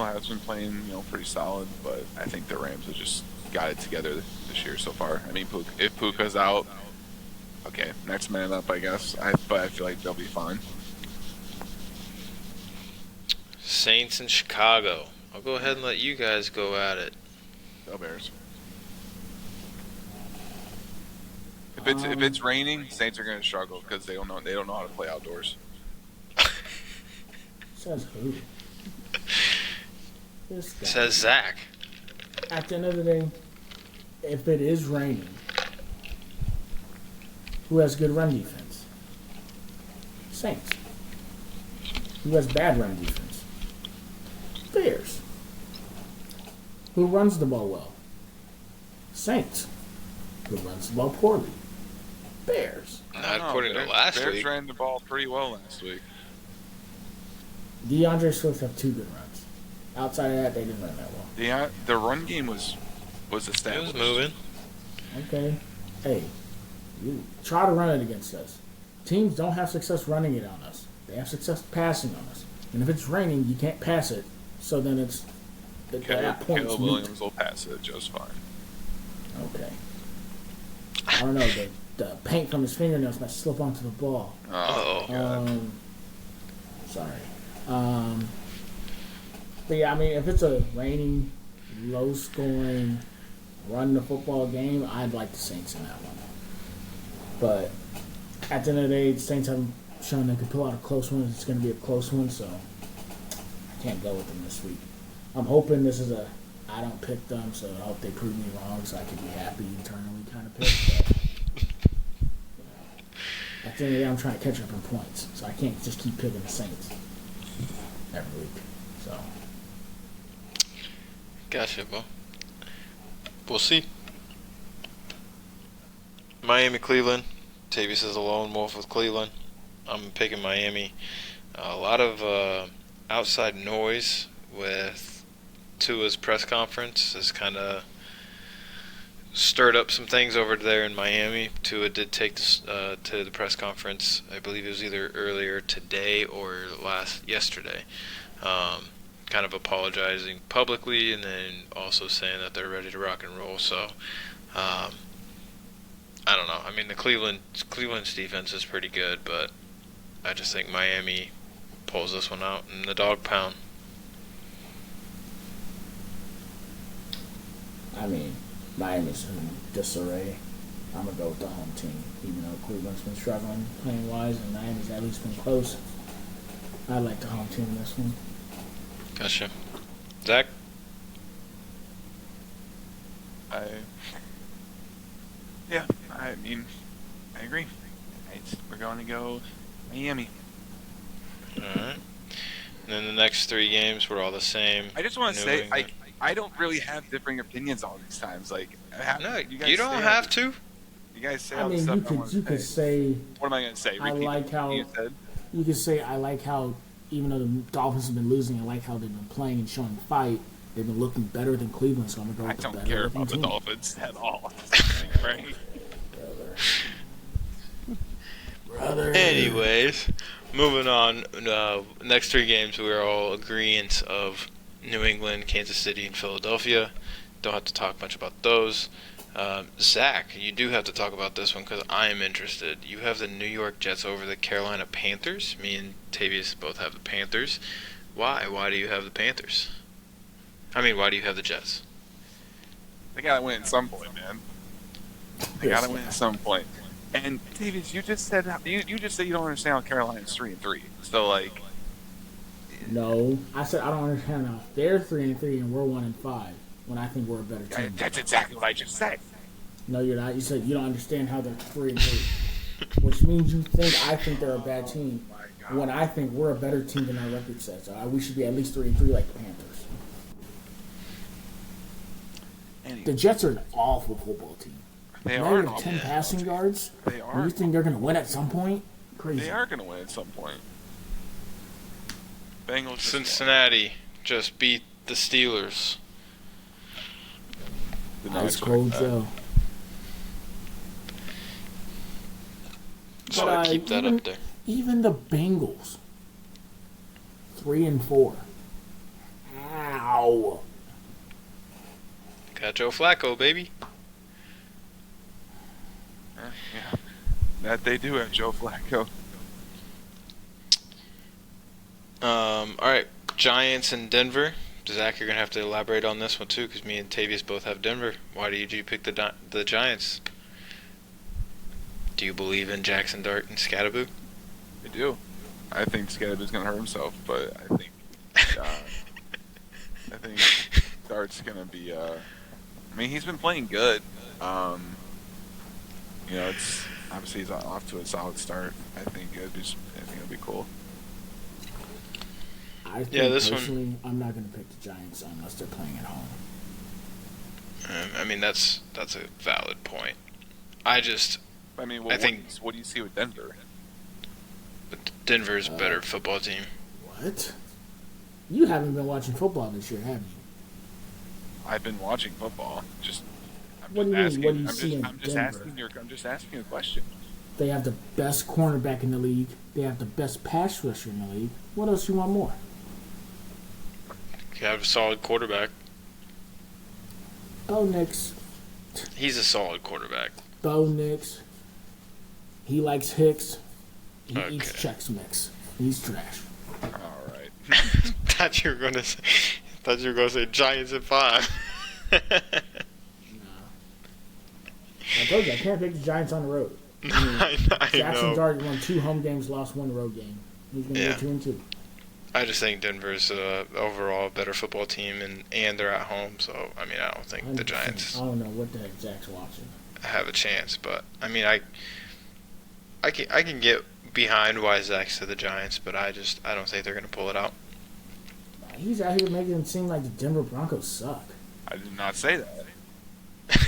S3: has been playing, pretty solid, but I think the Rams have just got it together this year so far. I mean, if Puka's out, okay, next man up, I guess. But I feel like they'll be fine.
S1: Saints in Chicago. I'll go ahead and let you guys go at it.
S3: Go Bears. If it's raining, Saints are going to struggle because they don't know how to play outdoors.
S2: Says who? This guy.
S1: Says Zach.
S2: At the end of the day, if it is raining, who has good run defense? Saints. Who has bad run defense? Bears. Who runs the ball well? Saints. Who runs the ball poorly? Bears.
S1: Not according to last
S3: Bears
S1: week.
S3: ran the ball pretty well last week.
S2: DeAndre Swift have 2 good runs. Outside of that, they didn't run that well.
S3: The run game was established.
S1: It was moving.
S2: Okay. Hey, you try to run it against us. Teams don't have success running it on us. They have success passing on us. And if it's raining, you can't pass it. So then it's at that point.
S3: Caleb Williams will pass it just fine.
S2: Okay. I don't know. The paint from his fingernails might slip onto the ball.
S1: Oh.
S3: God.
S2: Sorry. But yeah, I mean, if it's a raining, low-scoring, run the football game, I'd like the Saints in that one. But at the end of the day, the Saints haven't shown they could pull out a close one. It's going to be a close one, so I can't go with them this week. I'm hoping this is I don't pick them, so I hope they prove me wrong so I can be happy internally kind of pick. But, at the end of the day, I'm trying to catch up in points, so I can't just keep picking the Saints every week. So.
S1: Gotcha, well. We'll see. Miami, Cleveland. Tavious is a lone wolf with Cleveland. I'm picking Miami. A lot of outside noise with Tua's press conference has kind of stirred up some things over there in Miami. Tua did take this to the press conference. I believe it was either earlier today or yesterday. Kind of apologizing publicly and then also saying that they're ready to rock and roll. So, I don't know. I mean, Cleveland's defense is pretty good, but I just think Miami pulls this one out in the dog pound.
S2: I mean, Miami's in disarray. I'm going to go with the home team, even though Cleveland's been struggling playing wise and Miami's at least been close. I like the home team in this one.
S1: Gotcha. Zach?
S3: I mean, I agree. We're going to go Miami.
S1: Alright. And then the next 3 games were all the same.
S3: I just want to say, I don't really have differing opinions all these times. Like,
S1: No,
S3: guys
S1: you don't
S3: say
S1: have to.
S3: You guys say
S2: I
S3: all the
S2: mean,
S3: stuff
S2: you
S3: I want
S2: could
S3: to say.
S2: say
S3: What am I going to say?
S2: I
S3: Repeat
S2: like
S3: what
S2: how
S3: you said?
S2: you could say I like how even though the Dolphins have been losing, I like how they've been playing and showing fight. They've been looking better than Cleveland, so I'm gonna go
S3: I
S2: with the
S3: don't
S2: better
S3: care
S2: looking
S3: about the
S2: team.
S3: Dolphins at all. Right?
S2: Brother.
S1: Anyways, moving on. Next 3 games, we are all agreeant of New England, Kansas City, and Philadelphia. Don't have to talk much about those. Zach, you do have to talk about this one because I am interested. You have the New York Jets over the Carolina Panthers. Me and Tavious both have the Panthers. Why? Why do you have the Panthers? I mean, why do you have the Jets?
S3: They got to win at some point, man. They got to win at some point. And Davies, you just said you just said you don't understand how Carolina's 3-3. So like,
S2: No, I said I don't understand how they're 3-3 and we're 1-5 when I think we're a better team.
S3: that's exactly what I just said.
S2: No, you're not. You said you don't understand how they're 3-3, which means you think I think they're a bad team when I think we're a better team than our record says. We should be at least 3-3 like the Panthers. The Jets are an awful football team.
S3: They
S2: now
S3: are
S2: you have 10 passing yards.
S3: They are.
S2: And you think they're going to win at some point? Crazy.
S3: They are going to win at some point. Bengals.
S1: Cincinnati just beat the Steelers.
S2: Ice cold Joe.
S1: So I keep that up there.
S2: Even the Bengals, 3-4. Ow.
S1: Got Joe Flacco, baby.
S3: Yeah. That they do have Joe Flacco.
S1: Alright, Giants and Denver. Zach, you're going to have to elaborate on this one too, because me and Tavious both have Denver. Why did you pick the Giants? Do you believe in Jackson Dart and Scattaboo?
S3: I do. I think Scattaboo's going to hurt himself, but I think Dart's going to be. I mean, he's been playing good. It's obviously he's off to a solid start. I think it'll be cool.
S2: I think
S1: this
S2: personally, I'm not going to pick the Giants unless they're playing at home.
S1: I mean, that's a valid point.
S3: What do you see with Denver?
S1: Denver's a better football team.
S2: What? You haven't been watching football this year, have you?
S3: I've been watching football.
S2: What do you mean? What do you see in Denver?
S3: I'm just asking a question.
S2: They have the best cornerback in the league. They have the best pass rusher in the league. What else you want more?
S1: You have a solid quarterback.
S2: Bo Nix.
S1: He's a solid quarterback.
S2: Bo Nix. He likes Hicks. He
S1: Okay.
S2: eats Chex Mix. He's trash.
S3: All right.
S1: Thought you were gonna say Giants at 5.
S2: I told you I can't pick the Giants on the road.
S1: I
S2: Jackson
S1: know.
S2: Dart won 2 home games, lost 1 road game. He's going to go 2-2.
S1: I just think Denver's overall a better football team, and they're at home. So I mean, I don't think the
S2: 100%.
S1: Giants
S2: I don't know what the heck Zach's watching.
S1: have a chance. But I mean, I can get behind why Zach said the Giants, but I don't think they're gonna pull it out.
S2: He's out here making it seem like the Denver Broncos suck.
S3: I did not say that.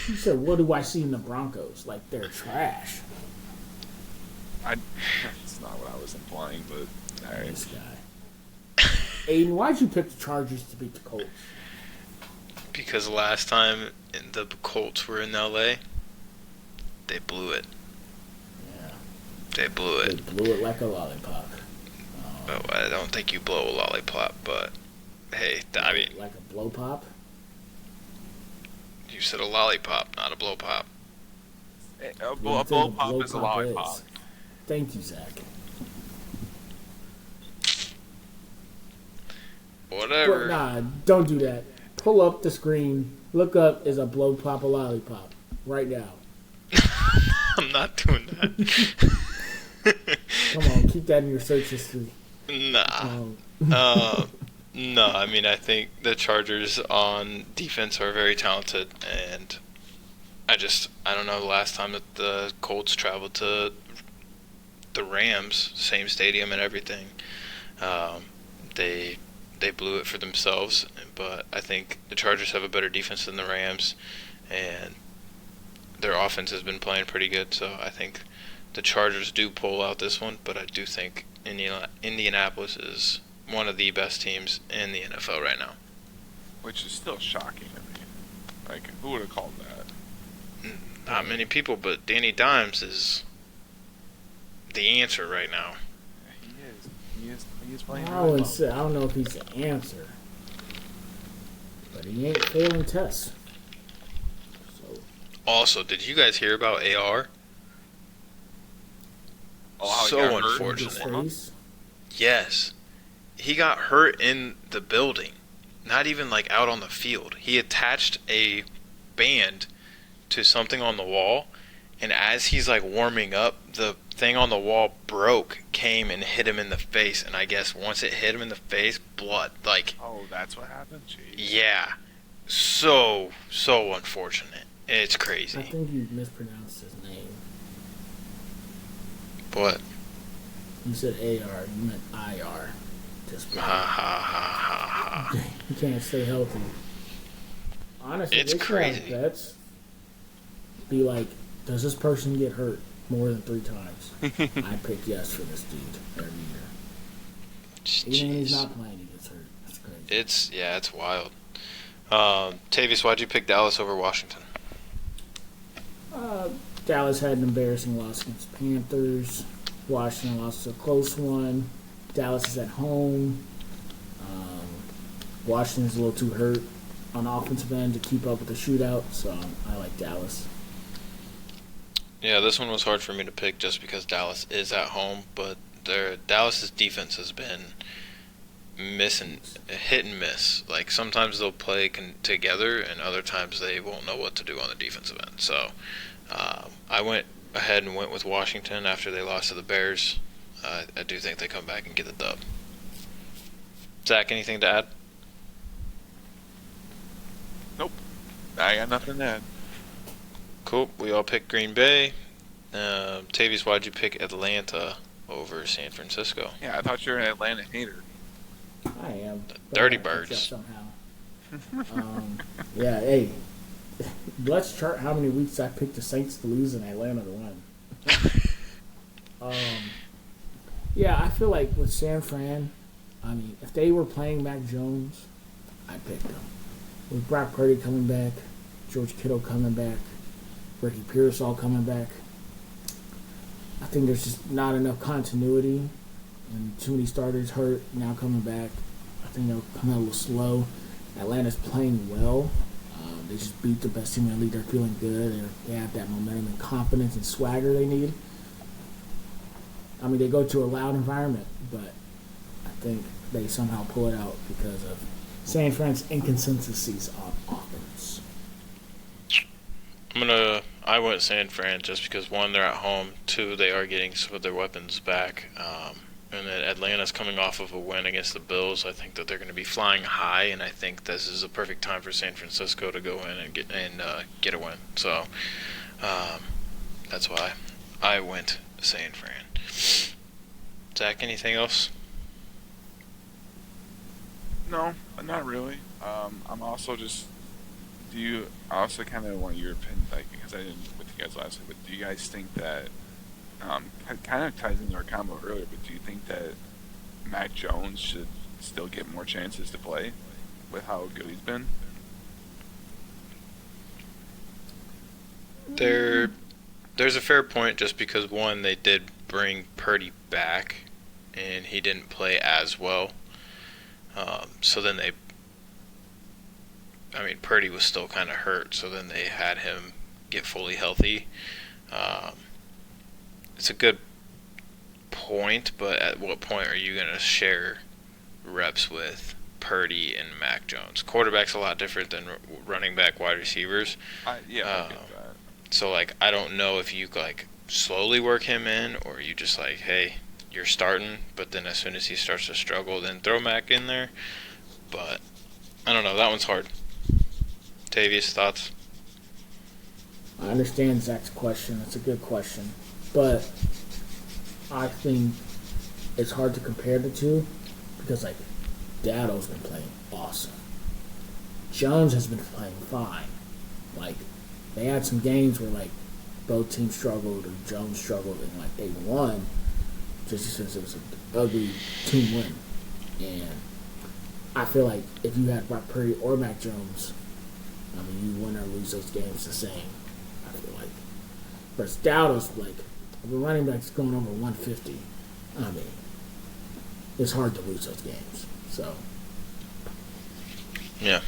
S2: He said, "What do I see in the Broncos? Like they're trash."
S3: That's not what I was implying, but all right.
S2: This guy. Aiden, why'd you pick the Chargers to beat the Colts?
S1: Because last time the Colts were in LA, they blew it.
S2: Yeah.
S1: They blew it.
S2: They blew it like a lollipop.
S1: But I don't think you blow a lollipop. But hey, I mean,
S2: Like a blow pop?
S1: you said a lollipop, not a blow pop.
S3: A
S2: What
S3: blow
S2: do you think
S3: pop is a lollipop.
S2: is? Thank you, Zach.
S1: Whatever.
S2: Nah, don't do that. Pull up the screen. Look up is a blow pop a lollipop right now.
S1: I'm not doing that.
S2: Come on, keep that in your search history.
S1: Nah. No, I mean, I think the Chargers on defense are very talented, and I don't know, the last time that the Colts traveled to the Rams, same stadium and everything, they they blew it for themselves. But I think the Chargers have a better defense than the Rams, and their offense has been playing pretty good. So I think the Chargers do pull out this one, but I do think Indianapolis is one of the best teams in the NFL right now.
S3: Which is still shocking to me. Like, who would have called that?
S1: Not many people, but Danny Dimes is the answer right now.
S3: He is playing
S2: I
S3: really
S2: wouldn't
S3: well.
S2: say, I don't know if he's the answer, but he ain't failing tests. So
S1: Also, did you guys hear about AR?
S3: Oh, how he
S1: So
S3: got hurt?
S1: unfortunate.
S2: his face.
S1: Yes. He got hurt in the building, not even like out on the field. He attached a band to something on the wall, and as he's like warming up, the thing on the wall came and hit him in the face, and I guess once it hit him in the face, blood. Like,
S3: Oh, that's what happened? Jeez.
S1: yeah. So unfortunate. It's
S2: I
S1: crazy.
S2: think you mispronounced his name.
S1: What?
S2: You said AR, you meant IR. Just
S1: Ha ha ha ha ha.
S2: you can't stay healthy. Honestly,
S1: It's
S2: they should
S1: crazy.
S2: have bets. Be like, does this person get hurt more than 3 times? I pick yes for this dude every year. Even when he's
S1: Jeez.
S2: not playing, he gets hurt. That's crazy.
S1: It's wild. Tavious, why'd you pick Dallas over Washington?
S2: Dallas had an embarrassing loss against the Panthers. Washington lost a close one. Dallas is at home. Washington's a little too hurt on the offensive end to keep up with the shootout, so I like Dallas.
S1: Yeah, this one was hard for me to pick just because Dallas is at home, but Dallas's defense has been hit and miss. Like sometimes they'll play together, and other times they won't know what to do on the defensive end. So I went ahead and went with Washington after they lost to the Bears. I do think they come back and get the dub. Zach, anything to add?
S3: Nope. I got nothing to add.
S1: Cool. We all picked Green Bay. Tavius, why'd you pick Atlanta over San Francisco?
S3: Yeah, I thought you were an Atlanta hater.
S2: I am.
S1: Dirty
S2: but I picked
S1: Birds.
S2: up Somehow. Yeah, hey, let's chart how many weeks I picked the Saints to lose and Atlanta to win. Yeah, I feel like with San Fran, I mean, if they were playing Mac Jones, I'd pick them. With Brock Purdy coming back, George Kittle coming back, Ricky Pearsall coming back, I think there's just not enough continuity, and too many starters hurt, now coming back. I think they'll come out a little slow. Atlanta's playing well. They just beat the best team in the league. They're feeling good. They have that momentum and confidence and swagger they need. I mean, they go to a loud environment, but I think they somehow pull it out because of San Fran's inconsistencies on offense.
S1: I went San Fran just because, one, they're at home, two, they are getting some of their weapons back, and then Atlanta's coming off of a win against the Bills. I think that they're going to be flying high, and I think this is a perfect time for San Francisco to go in and get a win. So that's why I went San Fran. Zach, anything else?
S3: No, not really. I'm also just. I also kind of want your opinion, like, because I didn't with you guys last week, but do you guys think that, kind of ties into our combo earlier, but do you think that Mac Jones should still get more chances to play with how good he's been?
S1: There's a fair point just because, one, they did bring Purdy back, and he didn't play as well. So then Purdy was still kind of hurt, so then they had him get fully healthy. It's a good point, but at what point are you going to share reps with Purdy and Mac Jones? Quarterback's a lot different than running back, wide receivers.
S3: I get that.
S1: So, like, I don't know if you, like, slowly work him in, or you just, like, hey, you're starting, but then as soon as he starts to struggle, then throw Mac in there. But, I don't know. That one's hard. Tavious, thoughts?
S2: I understand Zach's question. It's a good question. But I think it's hard to compare the two because, like, Dado's been playing awesome. Jones has been playing fine. Like, they had some games where, like, both teams struggled or Jones struggled and, like, they won just since it was an ugly team win. And I feel like if you had Brock Purdy or Mac Jones, I mean, you win or lose those games the same. I feel like. But Dowdle's like, if a running back's going over 150, I mean, it's hard to lose those games. So.
S1: Yeah.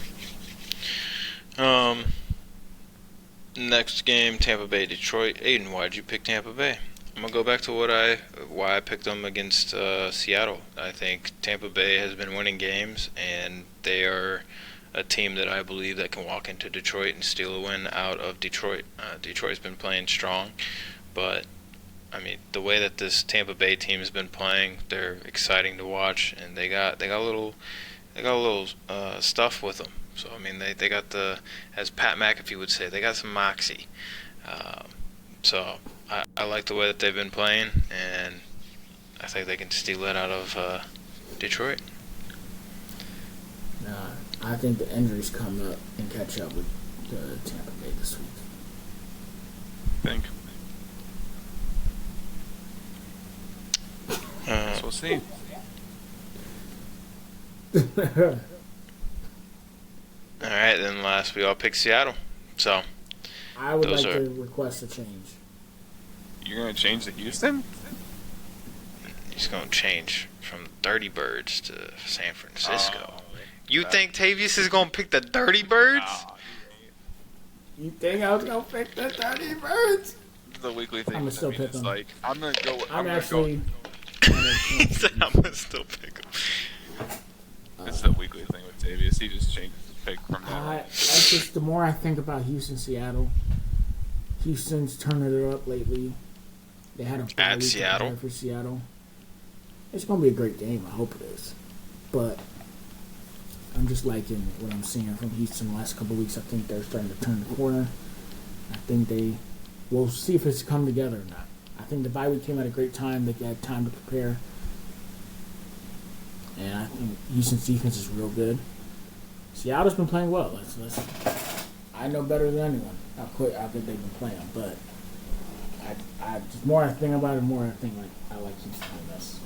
S1: Next game, Tampa Bay, Detroit. Aiden, why'd you pick Tampa Bay? I'm gonna go back to why I picked them against Seattle. I think Tampa Bay has been winning games, and they are a team that I believe that can walk into Detroit and steal a win out of Detroit. Detroit's been playing strong, but I mean the way that this Tampa Bay team has been playing, they're exciting to watch, and they got a little stuff with them. So I mean they got as Pat McAfee would say, they got some moxie. So I like the way that they've been playing, and I think they can steal it out of Detroit.
S2: I think the injuries come up and catch up with Tampa Bay this week.
S3: Think. So we'll see.
S1: All right, then last we all picked Seattle. So
S2: I would like
S1: those are-
S2: to request a change.
S3: You're gonna change to Houston?
S1: he's gonna change from Dirty Birds to San Francisco.
S3: Oh,
S1: You think Tavious is gonna pick the Dirty Birds?
S3: nah,
S2: You think I was going to pick the Dirty Birds?
S3: the weekly thing.
S2: I'ma
S3: with
S2: still
S3: him,
S2: pick
S3: it's
S2: them.
S3: like I'm gonna go.
S2: I'm
S3: gonna
S2: actually.
S1: He said I'm gonna still pick him.
S3: Go. It's the weekly thing with Tavius. He just changed his pick from that.
S2: That's just the more I think about Houston, Seattle. Houston's turning it up lately. They had a bye
S1: At
S2: week
S1: Seattle?
S2: for Seattle. It's going to be a great game. I hope it is. But I'm just liking what I'm seeing from Houston the last couple of weeks. I think they're starting to turn the corner. I think we'll see if it's come together or not. I think the bye week came at a great time. They had time to prepare. And I think Houston's defense is real good. Seattle's been playing well. I know better than anyone how good they've been playing, but the more I think about it, the more I think like I like Houston in this.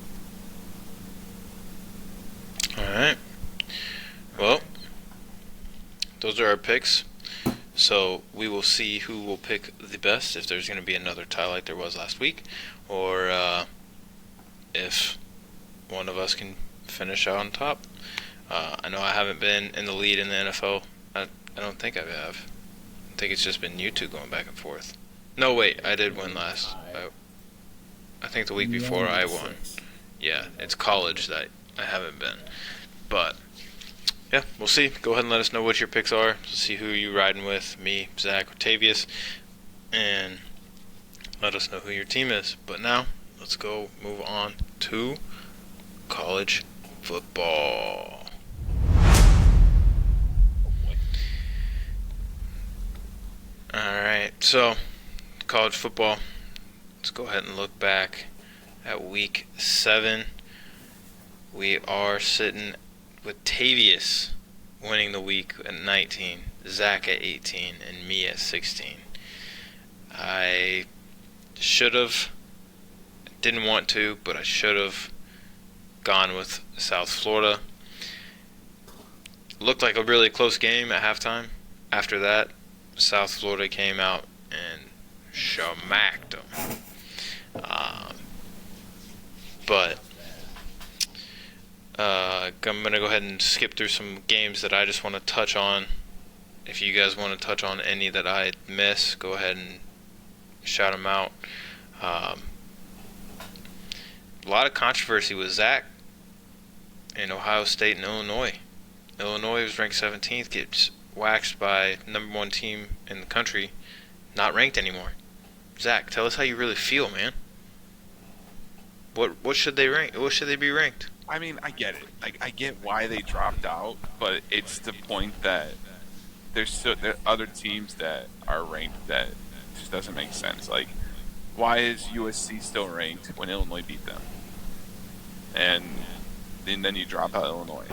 S1: All right. Well, those are our picks. So we will see who will pick the best, if there's going to be another tie like there was last week, or if one of us can finish out on top. I know I haven't been in the lead in the NFL. I don't think I have. I think it's just been you two going back and forth. No, wait, I did win last. I think the week before I won. Yeah, it's college that I haven't been. But, yeah, we'll see. Go ahead and let us know what your picks are. See who you're riding with, me, Zach, or Tavious. And let us know who your team is. But now, let's go move on to college football. Alright, so college football. Let's go ahead and look back at week 7. We are sitting with Tavious winning the week at 19, Zach at 18, and me at 16. I should have, didn't want to, but I should have gone with South Florida. Looked like a really close game at halftime. After that, South Florida came out and shamacked them. But I'm going to go ahead and skip through some games that I just want to touch on. If you guys want to touch on any that I miss, go ahead and shout them out. A lot of controversy with Zach in Ohio State and Illinois. Illinois was ranked 17th, gets waxed by number 1 team in the country, not ranked anymore. Zach, tell us how you really feel, man. What should they rank? What should they be ranked?
S3: I mean, I get it. I get why they dropped out, but it's the point that there are other teams that are ranked that just doesn't make sense. Like, why is USC still ranked when Illinois beat them? And then you drop out Illinois.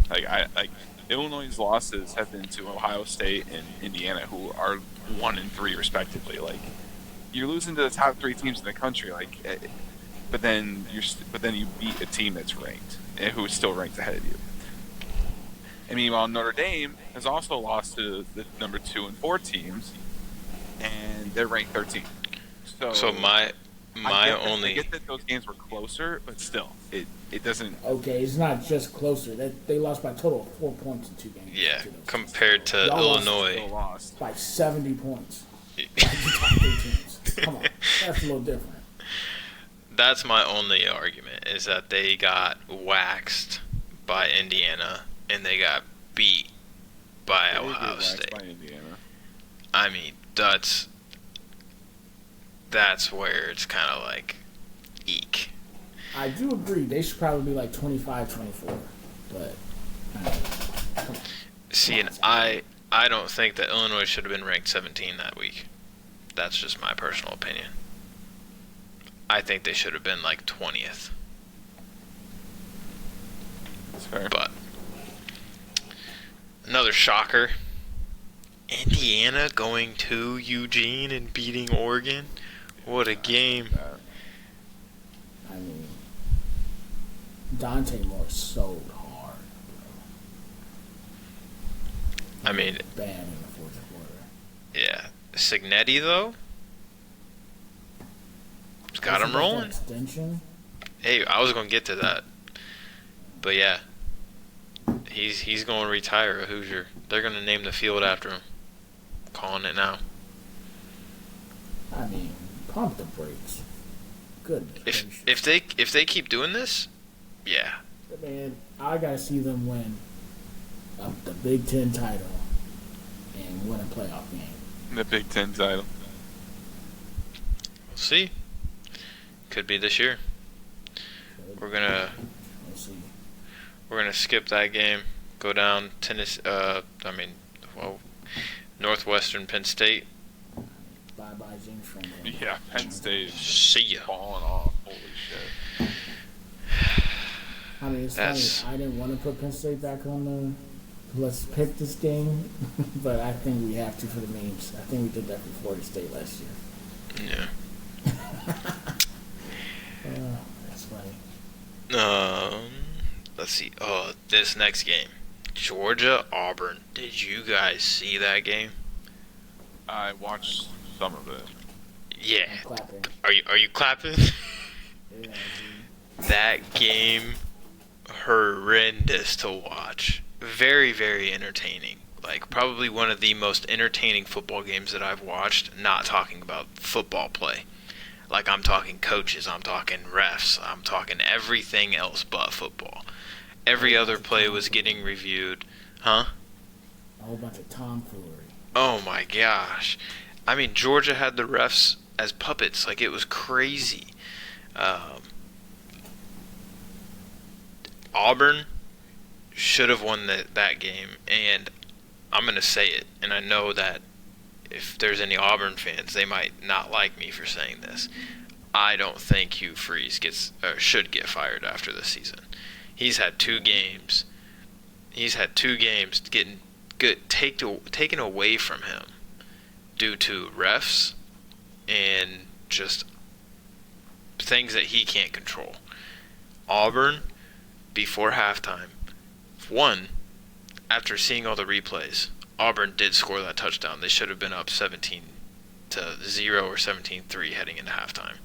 S3: Like Illinois' losses have been to Ohio State and Indiana, who are 1-3 respectively. Like you're losing to the top 3 teams in the country. But then you beat a team that's ranked and who is still ranked ahead of you. And meanwhile, Notre Dame has also lost to the number 2 and 4 teams, and they're ranked 13.
S1: So my
S3: I get that those games were closer, but still, it doesn't.
S2: Okay, it's not just closer. They lost by a total of 4 points in 2 games.
S1: Yeah, compared to Illinois.
S3: Lost
S2: by 70 points. Like the top 3 teams. Come on, that's a little different.
S1: That's my only argument, is that they got waxed by Indiana and they got beat by Ohio State.
S3: By Indiana.
S1: I mean, that's where it's kind of like, eek.
S2: I do agree. They should probably be like 25-24. But, come on.
S1: See, and I don't think that Illinois should have been ranked 17 that week. That's just my personal opinion. I think they should have been like 20th.
S3: That's fair.
S1: But another shocker. Indiana going to Eugene and beating Oregon. What a game.
S2: I mean, Dante Moore sold hard.
S1: I mean,
S2: bad in the fourth quarter.
S1: Yeah. Signetti, though, it's got him rolling.
S2: Extension?
S1: Hey, I was going to get to that. But yeah, he's going to retire a Hoosier. They're going to name the field after him. Calling it now.
S2: I mean, pump the brakes. Goodness.
S1: If they keep doing this, yeah.
S2: Man, I gotta see them win the Big Ten title and win a playoff game.
S3: The Big Ten title.
S1: We'll see. Could be this year. We'll
S2: see.
S1: We're gonna skip that game. Go down Northwestern Penn State.
S2: Bye, James Franklin.
S3: Yeah, Penn State.
S1: See ya.
S3: Falling off. Holy shit.
S2: I mean, it's funny. I didn't want to put Penn State back on the let's pick this game, but I think we have to for the memes. I think we did that for Florida State last year.
S1: Yeah.
S2: That's funny.
S1: Let's see. Oh, this next game, Georgia Auburn. Did you guys see that game?
S3: I watched some of it.
S1: Yeah.
S2: I'm clapping.
S1: Are you clapping?
S2: Yeah,
S1: That game, horrendous to watch. Very, very entertaining. Like, probably one of the most entertaining football games that I've watched, not talking about football play. Like, I'm talking coaches, I'm talking refs, I'm talking everything else but football. Every other play was getting reviewed. Huh?
S2: a whole bunch of tomfoolery.
S1: Oh my gosh. I mean, Georgia had the refs as puppets. Like, it was crazy. Auburn should have won that game, and I'm going to say it, and I know that if there's any Auburn fans, they might not like me for saying this. I don't think Hugh Freeze should get fired after this season. He's had 2 games. He's had 2 games getting taken away from him due to refs and just things that he can't control. Auburn, before halftime, after seeing all the replays, Auburn did score that touchdown. They should have been up 17-0 or 17-3 heading into halftime.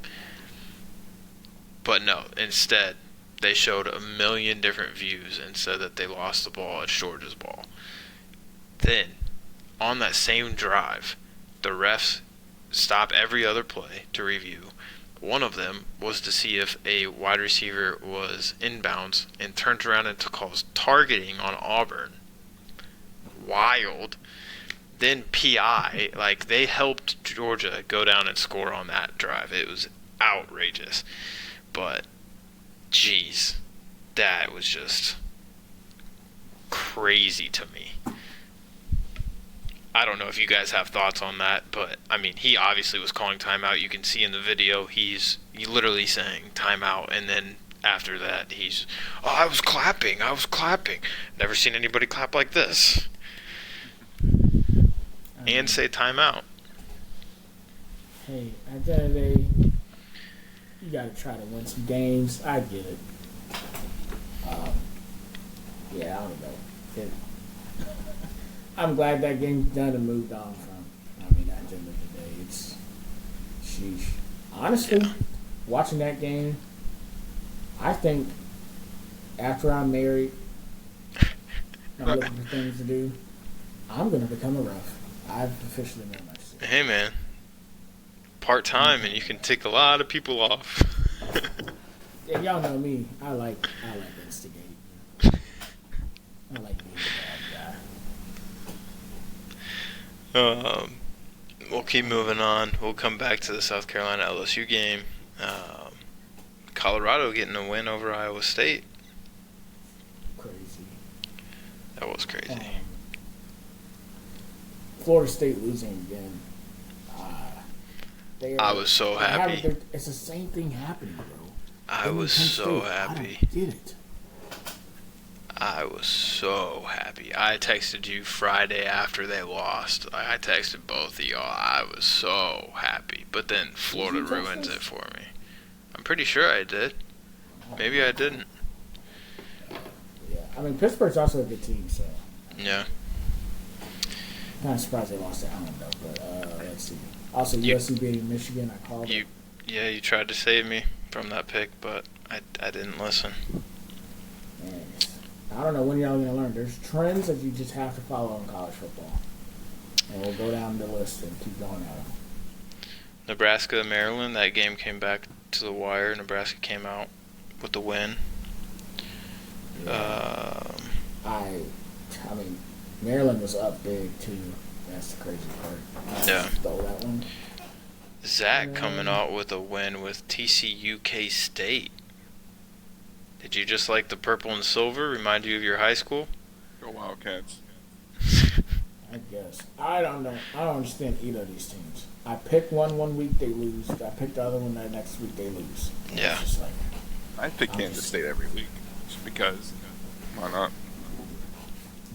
S1: But no, instead, they showed a million different views and said that they lost the ball. It's Georgia's ball. Then, on that same drive, the refs stop every other play to review. One of them was to see if a wide receiver was inbounds and turned around and calls targeting on Auburn. Wild. Then PI, like, they helped Georgia go down and score on that drive. It was outrageous. But, geez, that was just crazy to me. I don't know if you guys have thoughts on that, but, I mean, he obviously was calling timeout. You can see in the video, he's literally saying timeout, and then after that, I was clapping. Never seen anybody clap like this. And say timeout.
S2: Hey, at the end of the day, you got to try to win some games. I get it. Yeah, I don't know. I'm glad that game's done and moved on from. I mean, at the end of the day, it's sheesh. Honestly, watching that game, I think after I'm married, I'm looking for things to do. I'm gonna become a ref. I've officially made my decision.
S1: Hey, man. Part-time, and you can take a lot of people off.
S2: Yeah, y'all know me. I like instigating. I like being a bad guy.
S1: We'll keep moving on. We'll come back to the South Carolina LSU game. Colorado getting a win over Iowa State.
S2: Crazy.
S1: That was crazy.
S2: Florida State losing again.
S1: I was so happy.
S2: It's the same thing happening, bro.
S1: I was so happy.
S2: I don't get it.
S1: I was so happy. I texted you Friday after they lost. I texted both of y'all. I was so happy. But then Florida ruins it for me. I'm pretty sure I did. Maybe I didn't.
S2: Yeah, I mean Pittsburgh's also a good team, so.
S1: Yeah.
S2: Kind of surprised they lost at home though, but let's see. Also, USC beating Michigan. I called it.
S1: Yeah, you tried to save me from that pick, but I didn't listen.
S2: Man, I don't know when y'all gonna learn. There's trends that you just have to follow in college football, and we'll go down the list and keep going at them.
S1: Nebraska, Maryland. That game came back to the wire. Nebraska came out with the win.
S2: Yeah. I mean, Maryland was up big too. That's the crazy part.
S1: Yeah.
S2: Stole that one.
S1: Zach coming out with a win with TCU K-State. Did you just like the purple and silver remind you of your high school?
S3: Go Wildcats.
S2: I guess. I don't know. I don't understand either of these teams. I pick one week, they lose. I pick the other one, the next week, they lose.
S1: Yeah.
S2: It's just like,
S3: I pick Kansas State every week just because. Why not?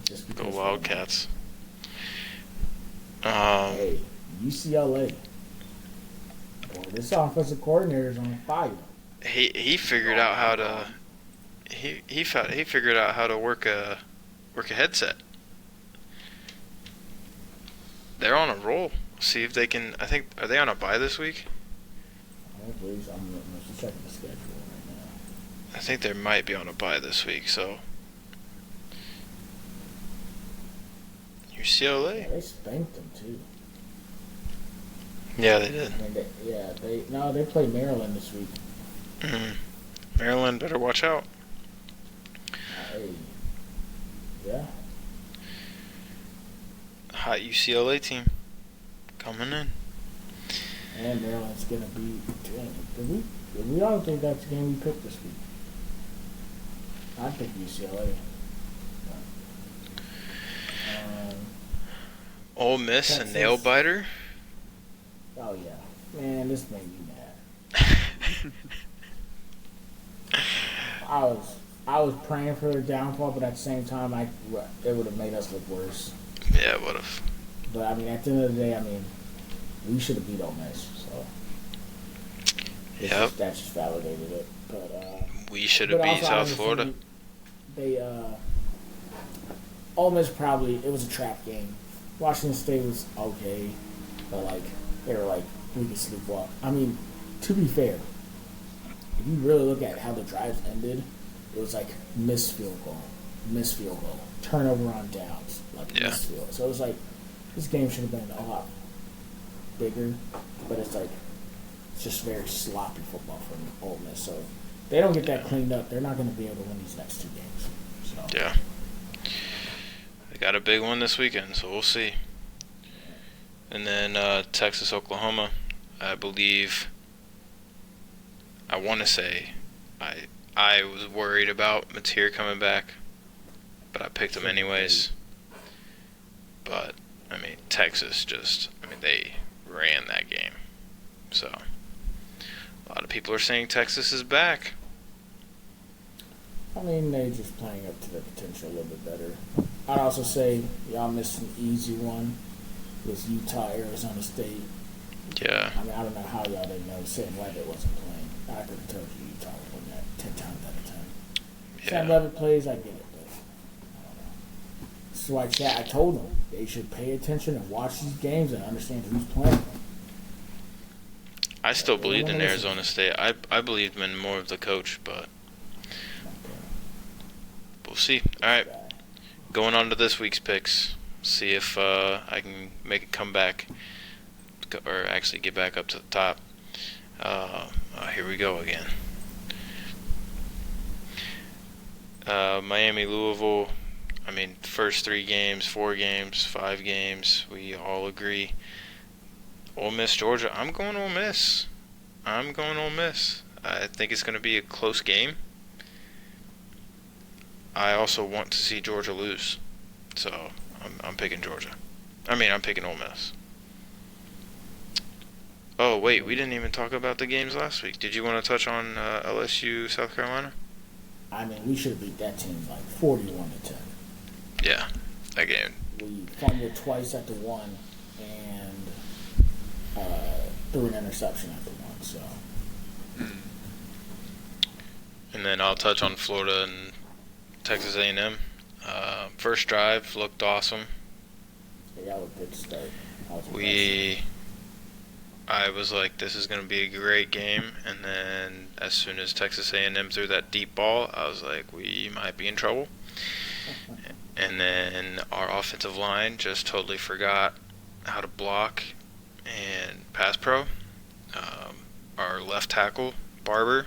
S2: just because
S1: Go Wildcats.
S2: Hey, UCLA. Boy, this offensive coordinator is on fire.
S1: He figured out how to he figured out how to work a headset. They're on a roll. See if they can. Are they on a bye this week?
S2: I believe so. I'm just checking the schedule right now.
S1: I think they might be on a bye this week. So
S2: Yeah,
S1: UCLA.
S2: they spanked them too.
S1: Yeah, they did.
S2: I mean, they play Maryland this week.
S1: Maryland better watch out.
S2: Hey, yeah.
S1: Hot UCLA team coming in.
S2: And Maryland's gonna be. We don't think that's the game we picked this week. I pick UCLA.
S1: Ole Miss
S2: Texas.
S1: and nail biter.
S2: Oh yeah, man, this made me mad. I was praying for their downfall, but at the same time, it would have made us look worse.
S1: Yeah, what if?
S2: But I mean, at the end of the day, I mean, we should have beat Ole Miss, so that just validated it. But
S1: we should have beat South Florida.
S2: Ole Miss it was a trap game. Washington State was okay, but like they were like we could sleepwalk. I mean, to be fair, if you really look at how the drives ended, it was like missed field goal, turnover on downs, missed field. So it was like this game should have been a lot bigger, but it's just very sloppy football from Ole Miss. So if they don't get that cleaned up, they're not going to be able to win these next two games. So.
S1: Yeah. They got a big one this weekend, so we'll see. And then Texas, Oklahoma, I want to say, I was worried about Mateer coming back, but I picked him anyways. But, I mean, Texas they ran that game. So, a lot of people are saying Texas is back.
S2: I mean, they just playing up to their potential a little bit better. I'd also say y'all missed an easy one. Was Utah, Arizona State.
S1: Yeah.
S2: I mean, I don't know how y'all didn't know Sam Levitt wasn't playing. I could have told you Utah would win that 10 times out of 10. Sam
S1: Yeah.
S2: Levitt plays, I get it, but I don't know. That's why I told them they should pay attention and watch these games and understand who's playing.
S1: I still
S2: They
S1: believed
S2: wanna
S1: in
S2: listen.
S1: Arizona State. I believed in more of the coach, but
S2: Okay.
S1: we'll see. All right,
S2: Bad.
S1: going on to this week's picks. See if I can make a comeback, or actually get back up to the top. Here we go again. Miami, Louisville. I mean, first 3 games, 4 games, 5 games, we all agree. Ole Miss, Georgia. I'm going Ole Miss. I think it's going to be a close game. I also want to see Georgia lose, so I'm picking Georgia. I'm picking Ole Miss. Oh wait, we didn't even talk about the games last week. Did you want to touch on LSU, South Carolina?
S2: I mean, we should have beat that team like 41-10.
S1: Yeah, that game.
S2: We fumbled twice at the one and threw an interception at the one. So
S1: And then I'll touch on Florida and Texas A&M. First drive looked awesome.
S2: yeah, that was a good start.
S1: I was like, this is going to be a great game. And then as soon as Texas A&M threw that deep ball, I was like, we might be in trouble. And then our offensive line just totally forgot how to block and pass pro. Our left tackle, Barber,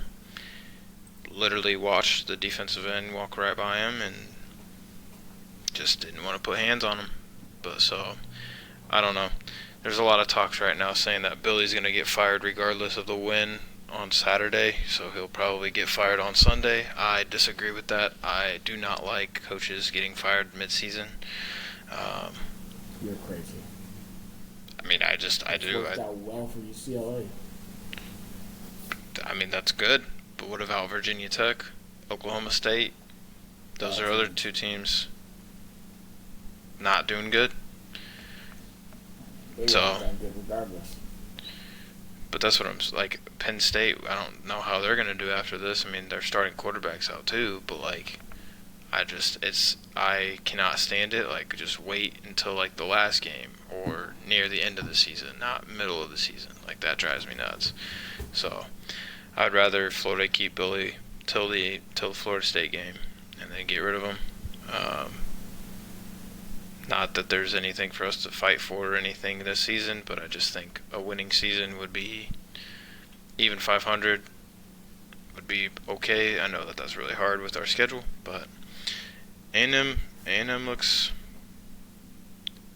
S1: literally watched the defensive end walk right by him and just didn't want to put hands on him. But so, I don't know. There's a lot of talks right now saying that Billy's going to get fired regardless of the win on Saturday, so he'll probably get fired on Sunday. I disagree with that. I do not like coaches getting fired mid-season.
S2: You're crazy.
S1: I mean, I do.
S2: Worked out well for UCLA.
S1: I mean, that's good. But what about Virginia Tech, Oklahoma State? Those are other 2 teams not doing good.
S2: They
S1: So-
S2: would have done good regardless.
S1: But that's what I'm like. Penn State, I don't know how they're gonna do after this. I mean, they're starting quarterbacks out too. But like, I cannot stand it. Like, just wait until like the last game or near the end of the season, not middle of the season. Like, that drives me nuts. So, I'd rather Florida keep Billy till the Florida State game and then get rid of him. Not that there's anything for us to fight for or anything this season, but I just think a winning season would be even 500 would be okay. I know that that's really hard with our schedule, but A&M looks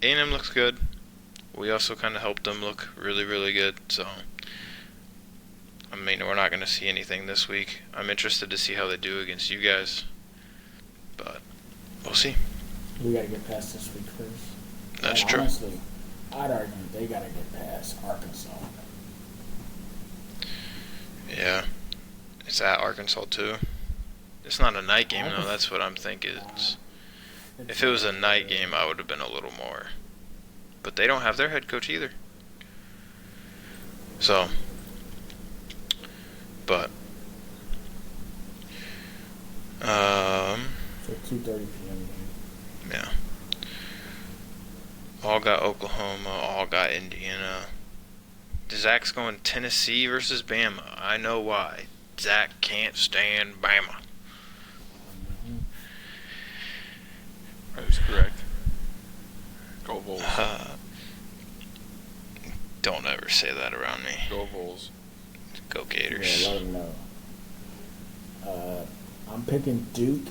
S1: good. We also kind of helped them look really, really good. So, I mean, we're not going to see anything this week. I'm interested to see how they do against you guys, but we'll see.
S2: We got to get past this week first.
S1: That's
S2: And
S1: true.
S2: Honestly, I'd argue they got to get past Arkansas.
S1: Yeah, it's at Arkansas too. It's not a night game though.
S2: Arkansas-
S1: That's what I'm thinking. If it was a night game, I would have been a little more. But they don't have their head coach either. So, but
S2: So 2:30 p.m. game.
S1: yeah. All got Oklahoma. All got Indiana. Zach's going Tennessee versus Bama. I know why. Zach can't stand Bama.
S3: That is correct. Go Vols.
S1: Don't ever say that around me.
S3: Go Vols.
S1: Go Gators.
S2: Yeah, let them know. I'm picking Duke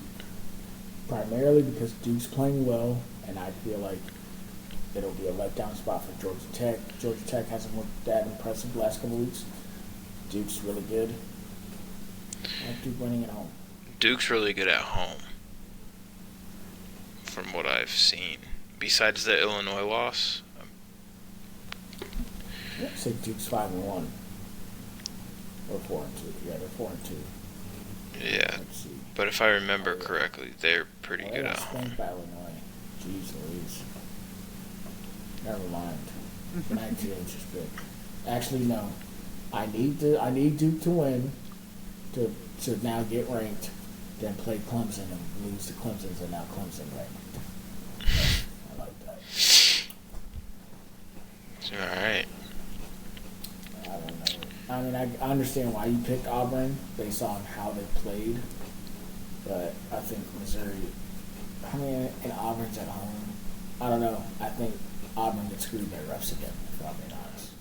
S2: primarily because Duke's playing well, and I feel like it'll be a letdown spot for Georgia Tech. Georgia Tech hasn't looked that impressive the last couple weeks. Duke's really good. I like Duke winning at home.
S1: Duke's really good at home, from what I've seen. Besides the Illinois loss,
S2: I'd say Duke's 5-1 or 4-2. Yeah, they're 4-2.
S1: Yeah,
S2: Let's see.
S1: but if I remember
S2: Oh, yeah.
S1: correctly, they're pretty
S2: Oh, they
S1: good
S2: got
S1: at home.
S2: spanked by Illinois. Jeez Louise. Never mind. The 19 inches good. Actually, no. I need Duke to win to now get ranked, then play Clemson and lose to Clemson, and now Clemson ranked. I like that.
S1: All right.
S2: I don't know. I mean, I understand why you picked Auburn based on how they played, but I think Missouri. I mean, and Auburn's at home. I don't know. I think Auburn gets screwed by refs again. If I'm being honest.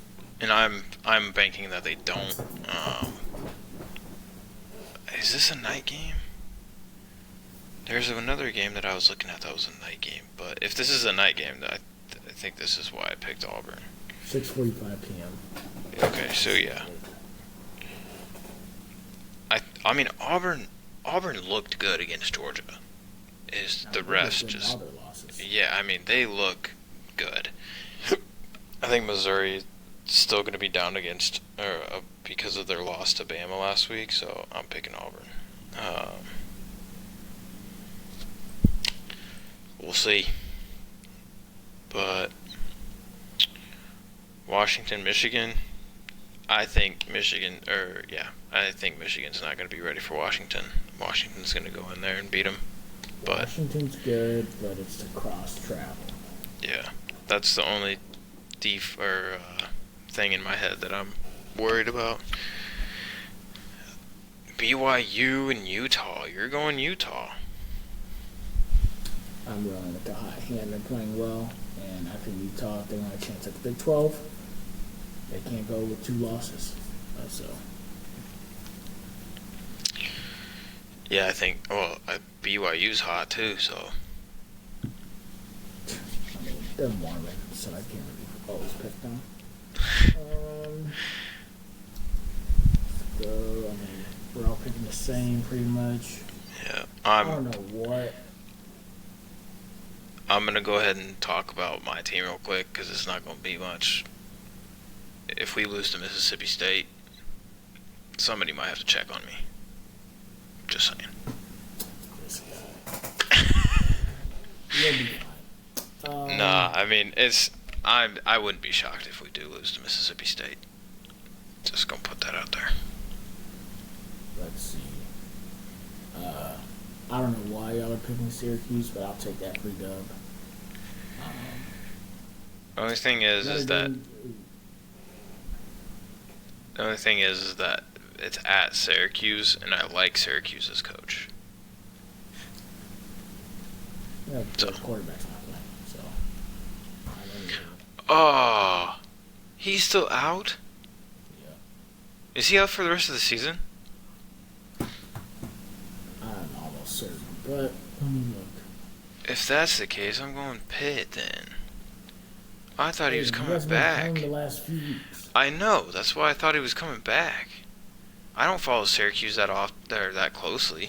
S1: And I'm banking that they don't. Is this a night game? There's another game that I was looking at that was a night game, but if this is a night game, I think this is why I picked Auburn.
S2: 6:45 p.m.
S1: Okay, so yeah. I mean Auburn looked good against Georgia. Is the refs just yeah, I mean they look good. I think Missouri is still going to be down against because of their loss to Bama last week, so I'm picking Auburn. We'll see. But Washington, Michigan, I think Michigan's not going to be ready for Washington. Washington's going to go in there and beat them. But
S2: Washington's good, but it's the cross travel.
S1: yeah, that's the only thing in my head that I'm worried about. BYU and Utah. You're going Utah.
S2: I'm rolling with the hot hand. They're playing well, and I think Utah, if they want a chance at the Big 12, they can't go with 2 losses. So
S1: Yeah, I think. Well, BYU's hot too, so.
S2: I mean, they're Mormon, so I can't really always pick them. So I mean, we're all picking the same pretty much.
S1: Yeah,
S2: I don't know what.
S1: I'm gonna go ahead and talk about my team real quick because it's not gonna be much. If we lose to Mississippi State, somebody might have to check on me. Just saying.
S2: This guy. You'll be fine.
S1: Nah, I mean I wouldn't be shocked if we do lose to Mississippi State. Just gonna put that out there.
S2: Let's see. I don't know why y'all are picking Syracuse, but I'll take that free dub.
S1: Only thing is that it's at Syracuse, and I like Syracuse's coach.
S2: Yeah, the quarterback's not playing, so. I don't know.
S1: Oh, he's still out?
S2: Yeah.
S1: Is he out for the rest of the season?
S2: I'm almost certain, but let me look.
S1: If that's the case, I'm going Pitt then. I thought he was
S2: He
S1: coming
S2: hasn't been
S1: back.
S2: playing the last few weeks.
S1: I know. That's why I thought he was coming back. I don't follow Syracuse that closely.
S2: You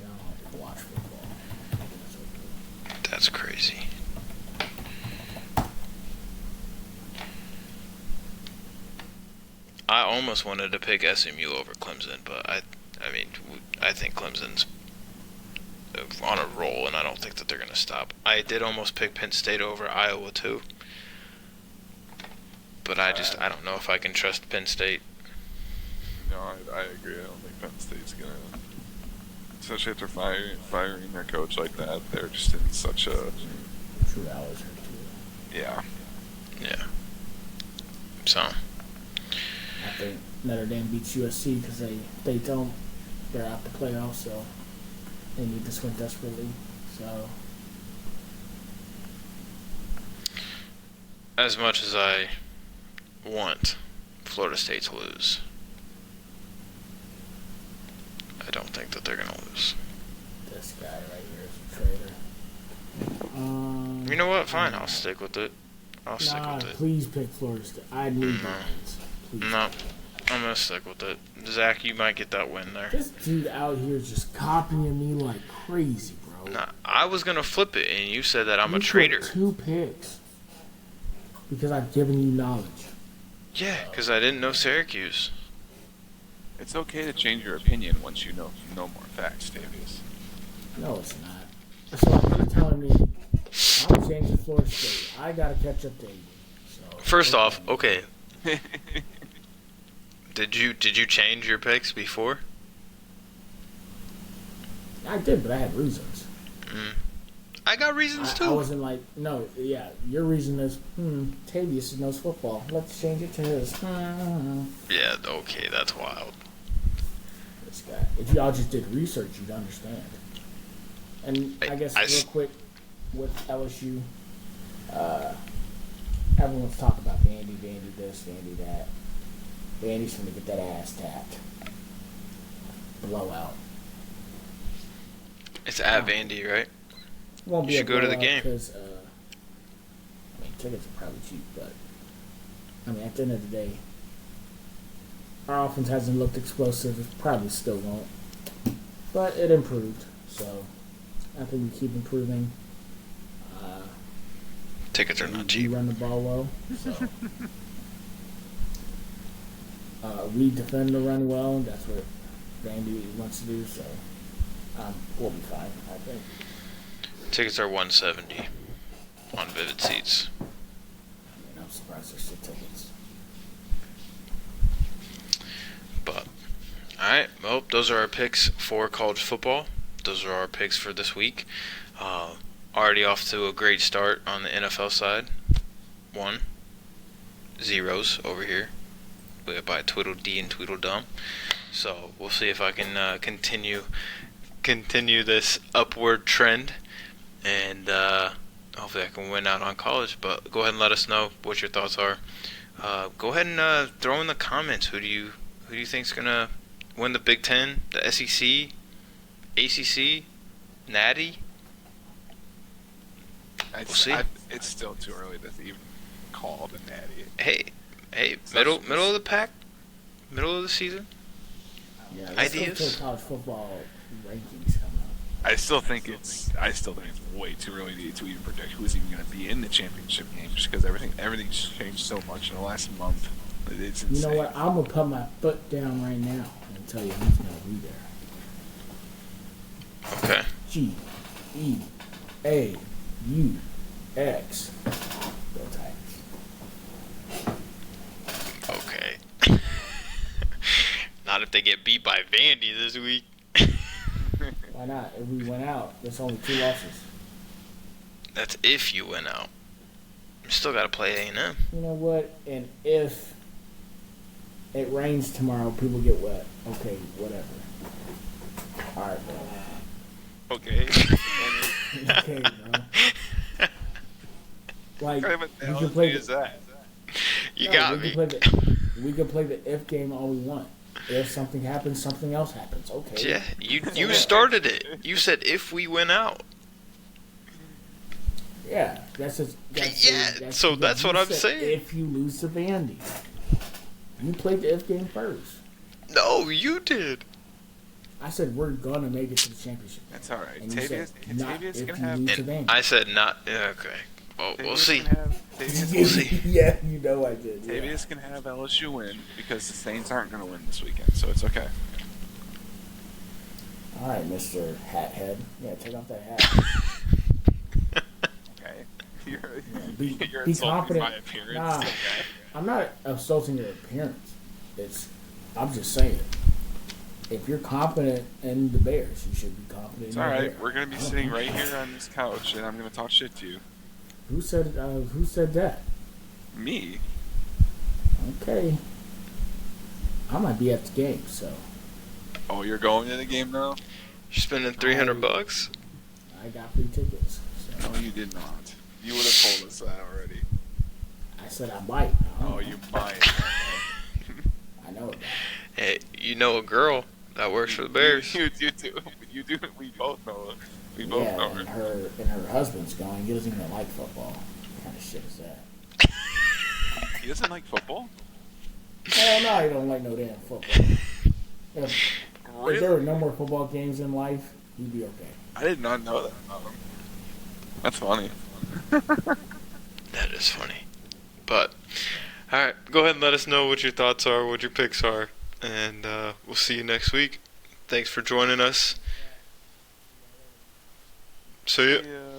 S2: don't have to watch football. That's okay.
S1: That's crazy. I almost wanted to pick SMU over Clemson, but I think Clemson's on a roll, and I don't think that they're going to stop. I did almost pick Penn State over Iowa too, but I don't know if I can trust Penn State.
S3: No, I agree. I don't think Penn State's gonna, especially after firing their coach like that. They're just in such a
S2: True hours are too.
S3: yeah.
S1: Yeah. So
S2: I think Notre Dame beats USC because they don't. They're out the playoffs, so they need this win desperately. So
S1: as much as I want Florida State to lose, I don't think that they're going to lose.
S2: this guy right here is a traitor.
S1: You know what? Fine, I'll stick with it. I'll stick
S2: Nah,
S1: with it.
S2: please pick Florida State. I need
S1: No.
S2: wins. Please.
S1: No, I'm going to stick with it. Zach, you might get that win there.
S2: This dude out here is just copying me like crazy, bro.
S1: Nah, I was going to flip it, and you said that I'm a
S2: You
S1: traitor.
S2: took 2 picks because I've given you knowledge.
S1: Yeah, because I didn't know Syracuse.
S3: It's okay to change your opinion once you know more facts, Tavious.
S2: No, it's not. So you're telling me I'm changing Florida State. I gotta catch up to you. So
S1: First off, okay, did you change your picks before?
S2: I did, but I had reasons.
S1: I got reasons too.
S2: I wasn't like, no, yeah, your reason is, Tavious knows football. Let's change it to his.
S1: Yeah, okay, that's wild.
S2: This guy. If y'all just did research, you'd understand. And I guess real quick, with LSU, everyone's talking about Vandy this, Vandy that. Vandy's gonna get that ass tapped. Blowout.
S1: It's at Vandy, right?
S2: Won't be
S1: You should go to the game.
S2: Because, tickets are probably cheap, but at the end of the day, our offense hasn't looked explosive. It probably still won't, but it improved. So I think we keep improving.
S1: Tickets are not
S2: We
S1: cheap.
S2: run the ball well, so we defend the run well. That's what Vandy wants to do. So we'll be fine, I think.
S1: Tickets are $170 on Vivid Seats.
S2: I'm surprised there's still tickets.
S1: But alright, well, those are our picks for college football. Those are our picks for this week. Already off to a great start on the NFL side. 1-0 over here by Tweedledee and Tweedledum. So we'll see if I can continue this upward trend, and hopefully I can win out on college. But go ahead and let us know what your thoughts are. Go ahead and throw in the comments who do you think's gonna win the Big Ten, the SEC, ACC, Natty. We'll see.
S3: It's still too early to even call the Natty.
S1: Hey, middle of the pack, middle of the season.
S2: Yeah,
S1: Ideas?
S2: Let's go to college football rankings come out.
S3: I still think it's way too early to even predict who's even going to be in the championship game, just because everything's changed so much in the last month. It's insane.
S2: You know what? I'm gonna put my foot down right now and tell you who's gonna be there.
S1: Okay.
S2: G-E-A-U-X. Go Tigers.
S1: Okay. Not if they get beat by Vandy this week.
S2: Why not? If we went out, there's only 2 losses.
S1: That's if you win out. You still got to play A&M.
S2: You know what? And if it rains tomorrow, people get wet. Okay, whatever. All right, bro.
S3: Okay.
S2: Okay, bro. Like,
S3: What kind of
S2: we can
S3: analogy
S2: play
S3: is that?
S1: You
S2: no,
S1: got
S2: we
S1: me.
S2: We can play the if game all we want. If something happens, something else happens. Okay.
S1: Yeah, you started it. You said if we win out.
S2: Yeah, that's
S1: so that's what I'm
S2: said
S1: saying.
S2: If you lose to Vandy, you played the if game first.
S1: No, you did.
S2: I said we're gonna make it to the championship.
S3: That's all right.
S2: And you said, not
S3: Tavious
S2: if
S3: can
S2: you
S3: have.
S2: lose to
S1: And
S2: Vandy.
S1: I said not. Yeah, okay. Well, we'll see.
S3: Tavious
S1: We'll see.
S2: Yeah, you know I did. Yeah.
S3: Tavious can have LSU win because the Saints aren't going to win this weekend, so it's okay.
S2: All right, Mr. Hat Head. Yeah, take off that hat.
S3: Okay. You're
S2: Be
S3: insulting
S2: confident.
S3: my appearance.
S2: Nah,
S3: Okay.
S2: I'm not insulting your appearance. I'm just saying. If you're confident in the Bears, you should be confident
S3: It's
S2: in
S3: all
S2: the
S3: right.
S2: Bears.
S3: We're going to be sitting right here on this couch, and I'm going to talk shit to you.
S2: Who said that?
S3: Me?
S2: Okay. I might be at the game, so
S3: Oh, you're going to the game now?
S1: You're spending $300.
S2: I got free tickets. So
S3: No, you did not. You would have told us that already.
S2: I said I might. I don't
S3: Oh,
S2: know.
S3: you might.
S2: I know it.
S1: Hey, you know a girl that works for the Bears.
S3: You do. You do. We both know. We both
S2: Yeah,
S3: know
S2: and
S3: her.
S2: her husband's going. He doesn't even like football. What kind of shit is that?
S3: He doesn't like football?
S2: Hell no, he don't like no damn football. If there were no more football games in life, he'd be okay.
S3: I did not know that about him. That's funny.
S1: That is funny. But, alright, go ahead and let us know what your thoughts are, what your picks are. and we'll see you next week. Thanks for joining us. See ya.
S3: Yeah.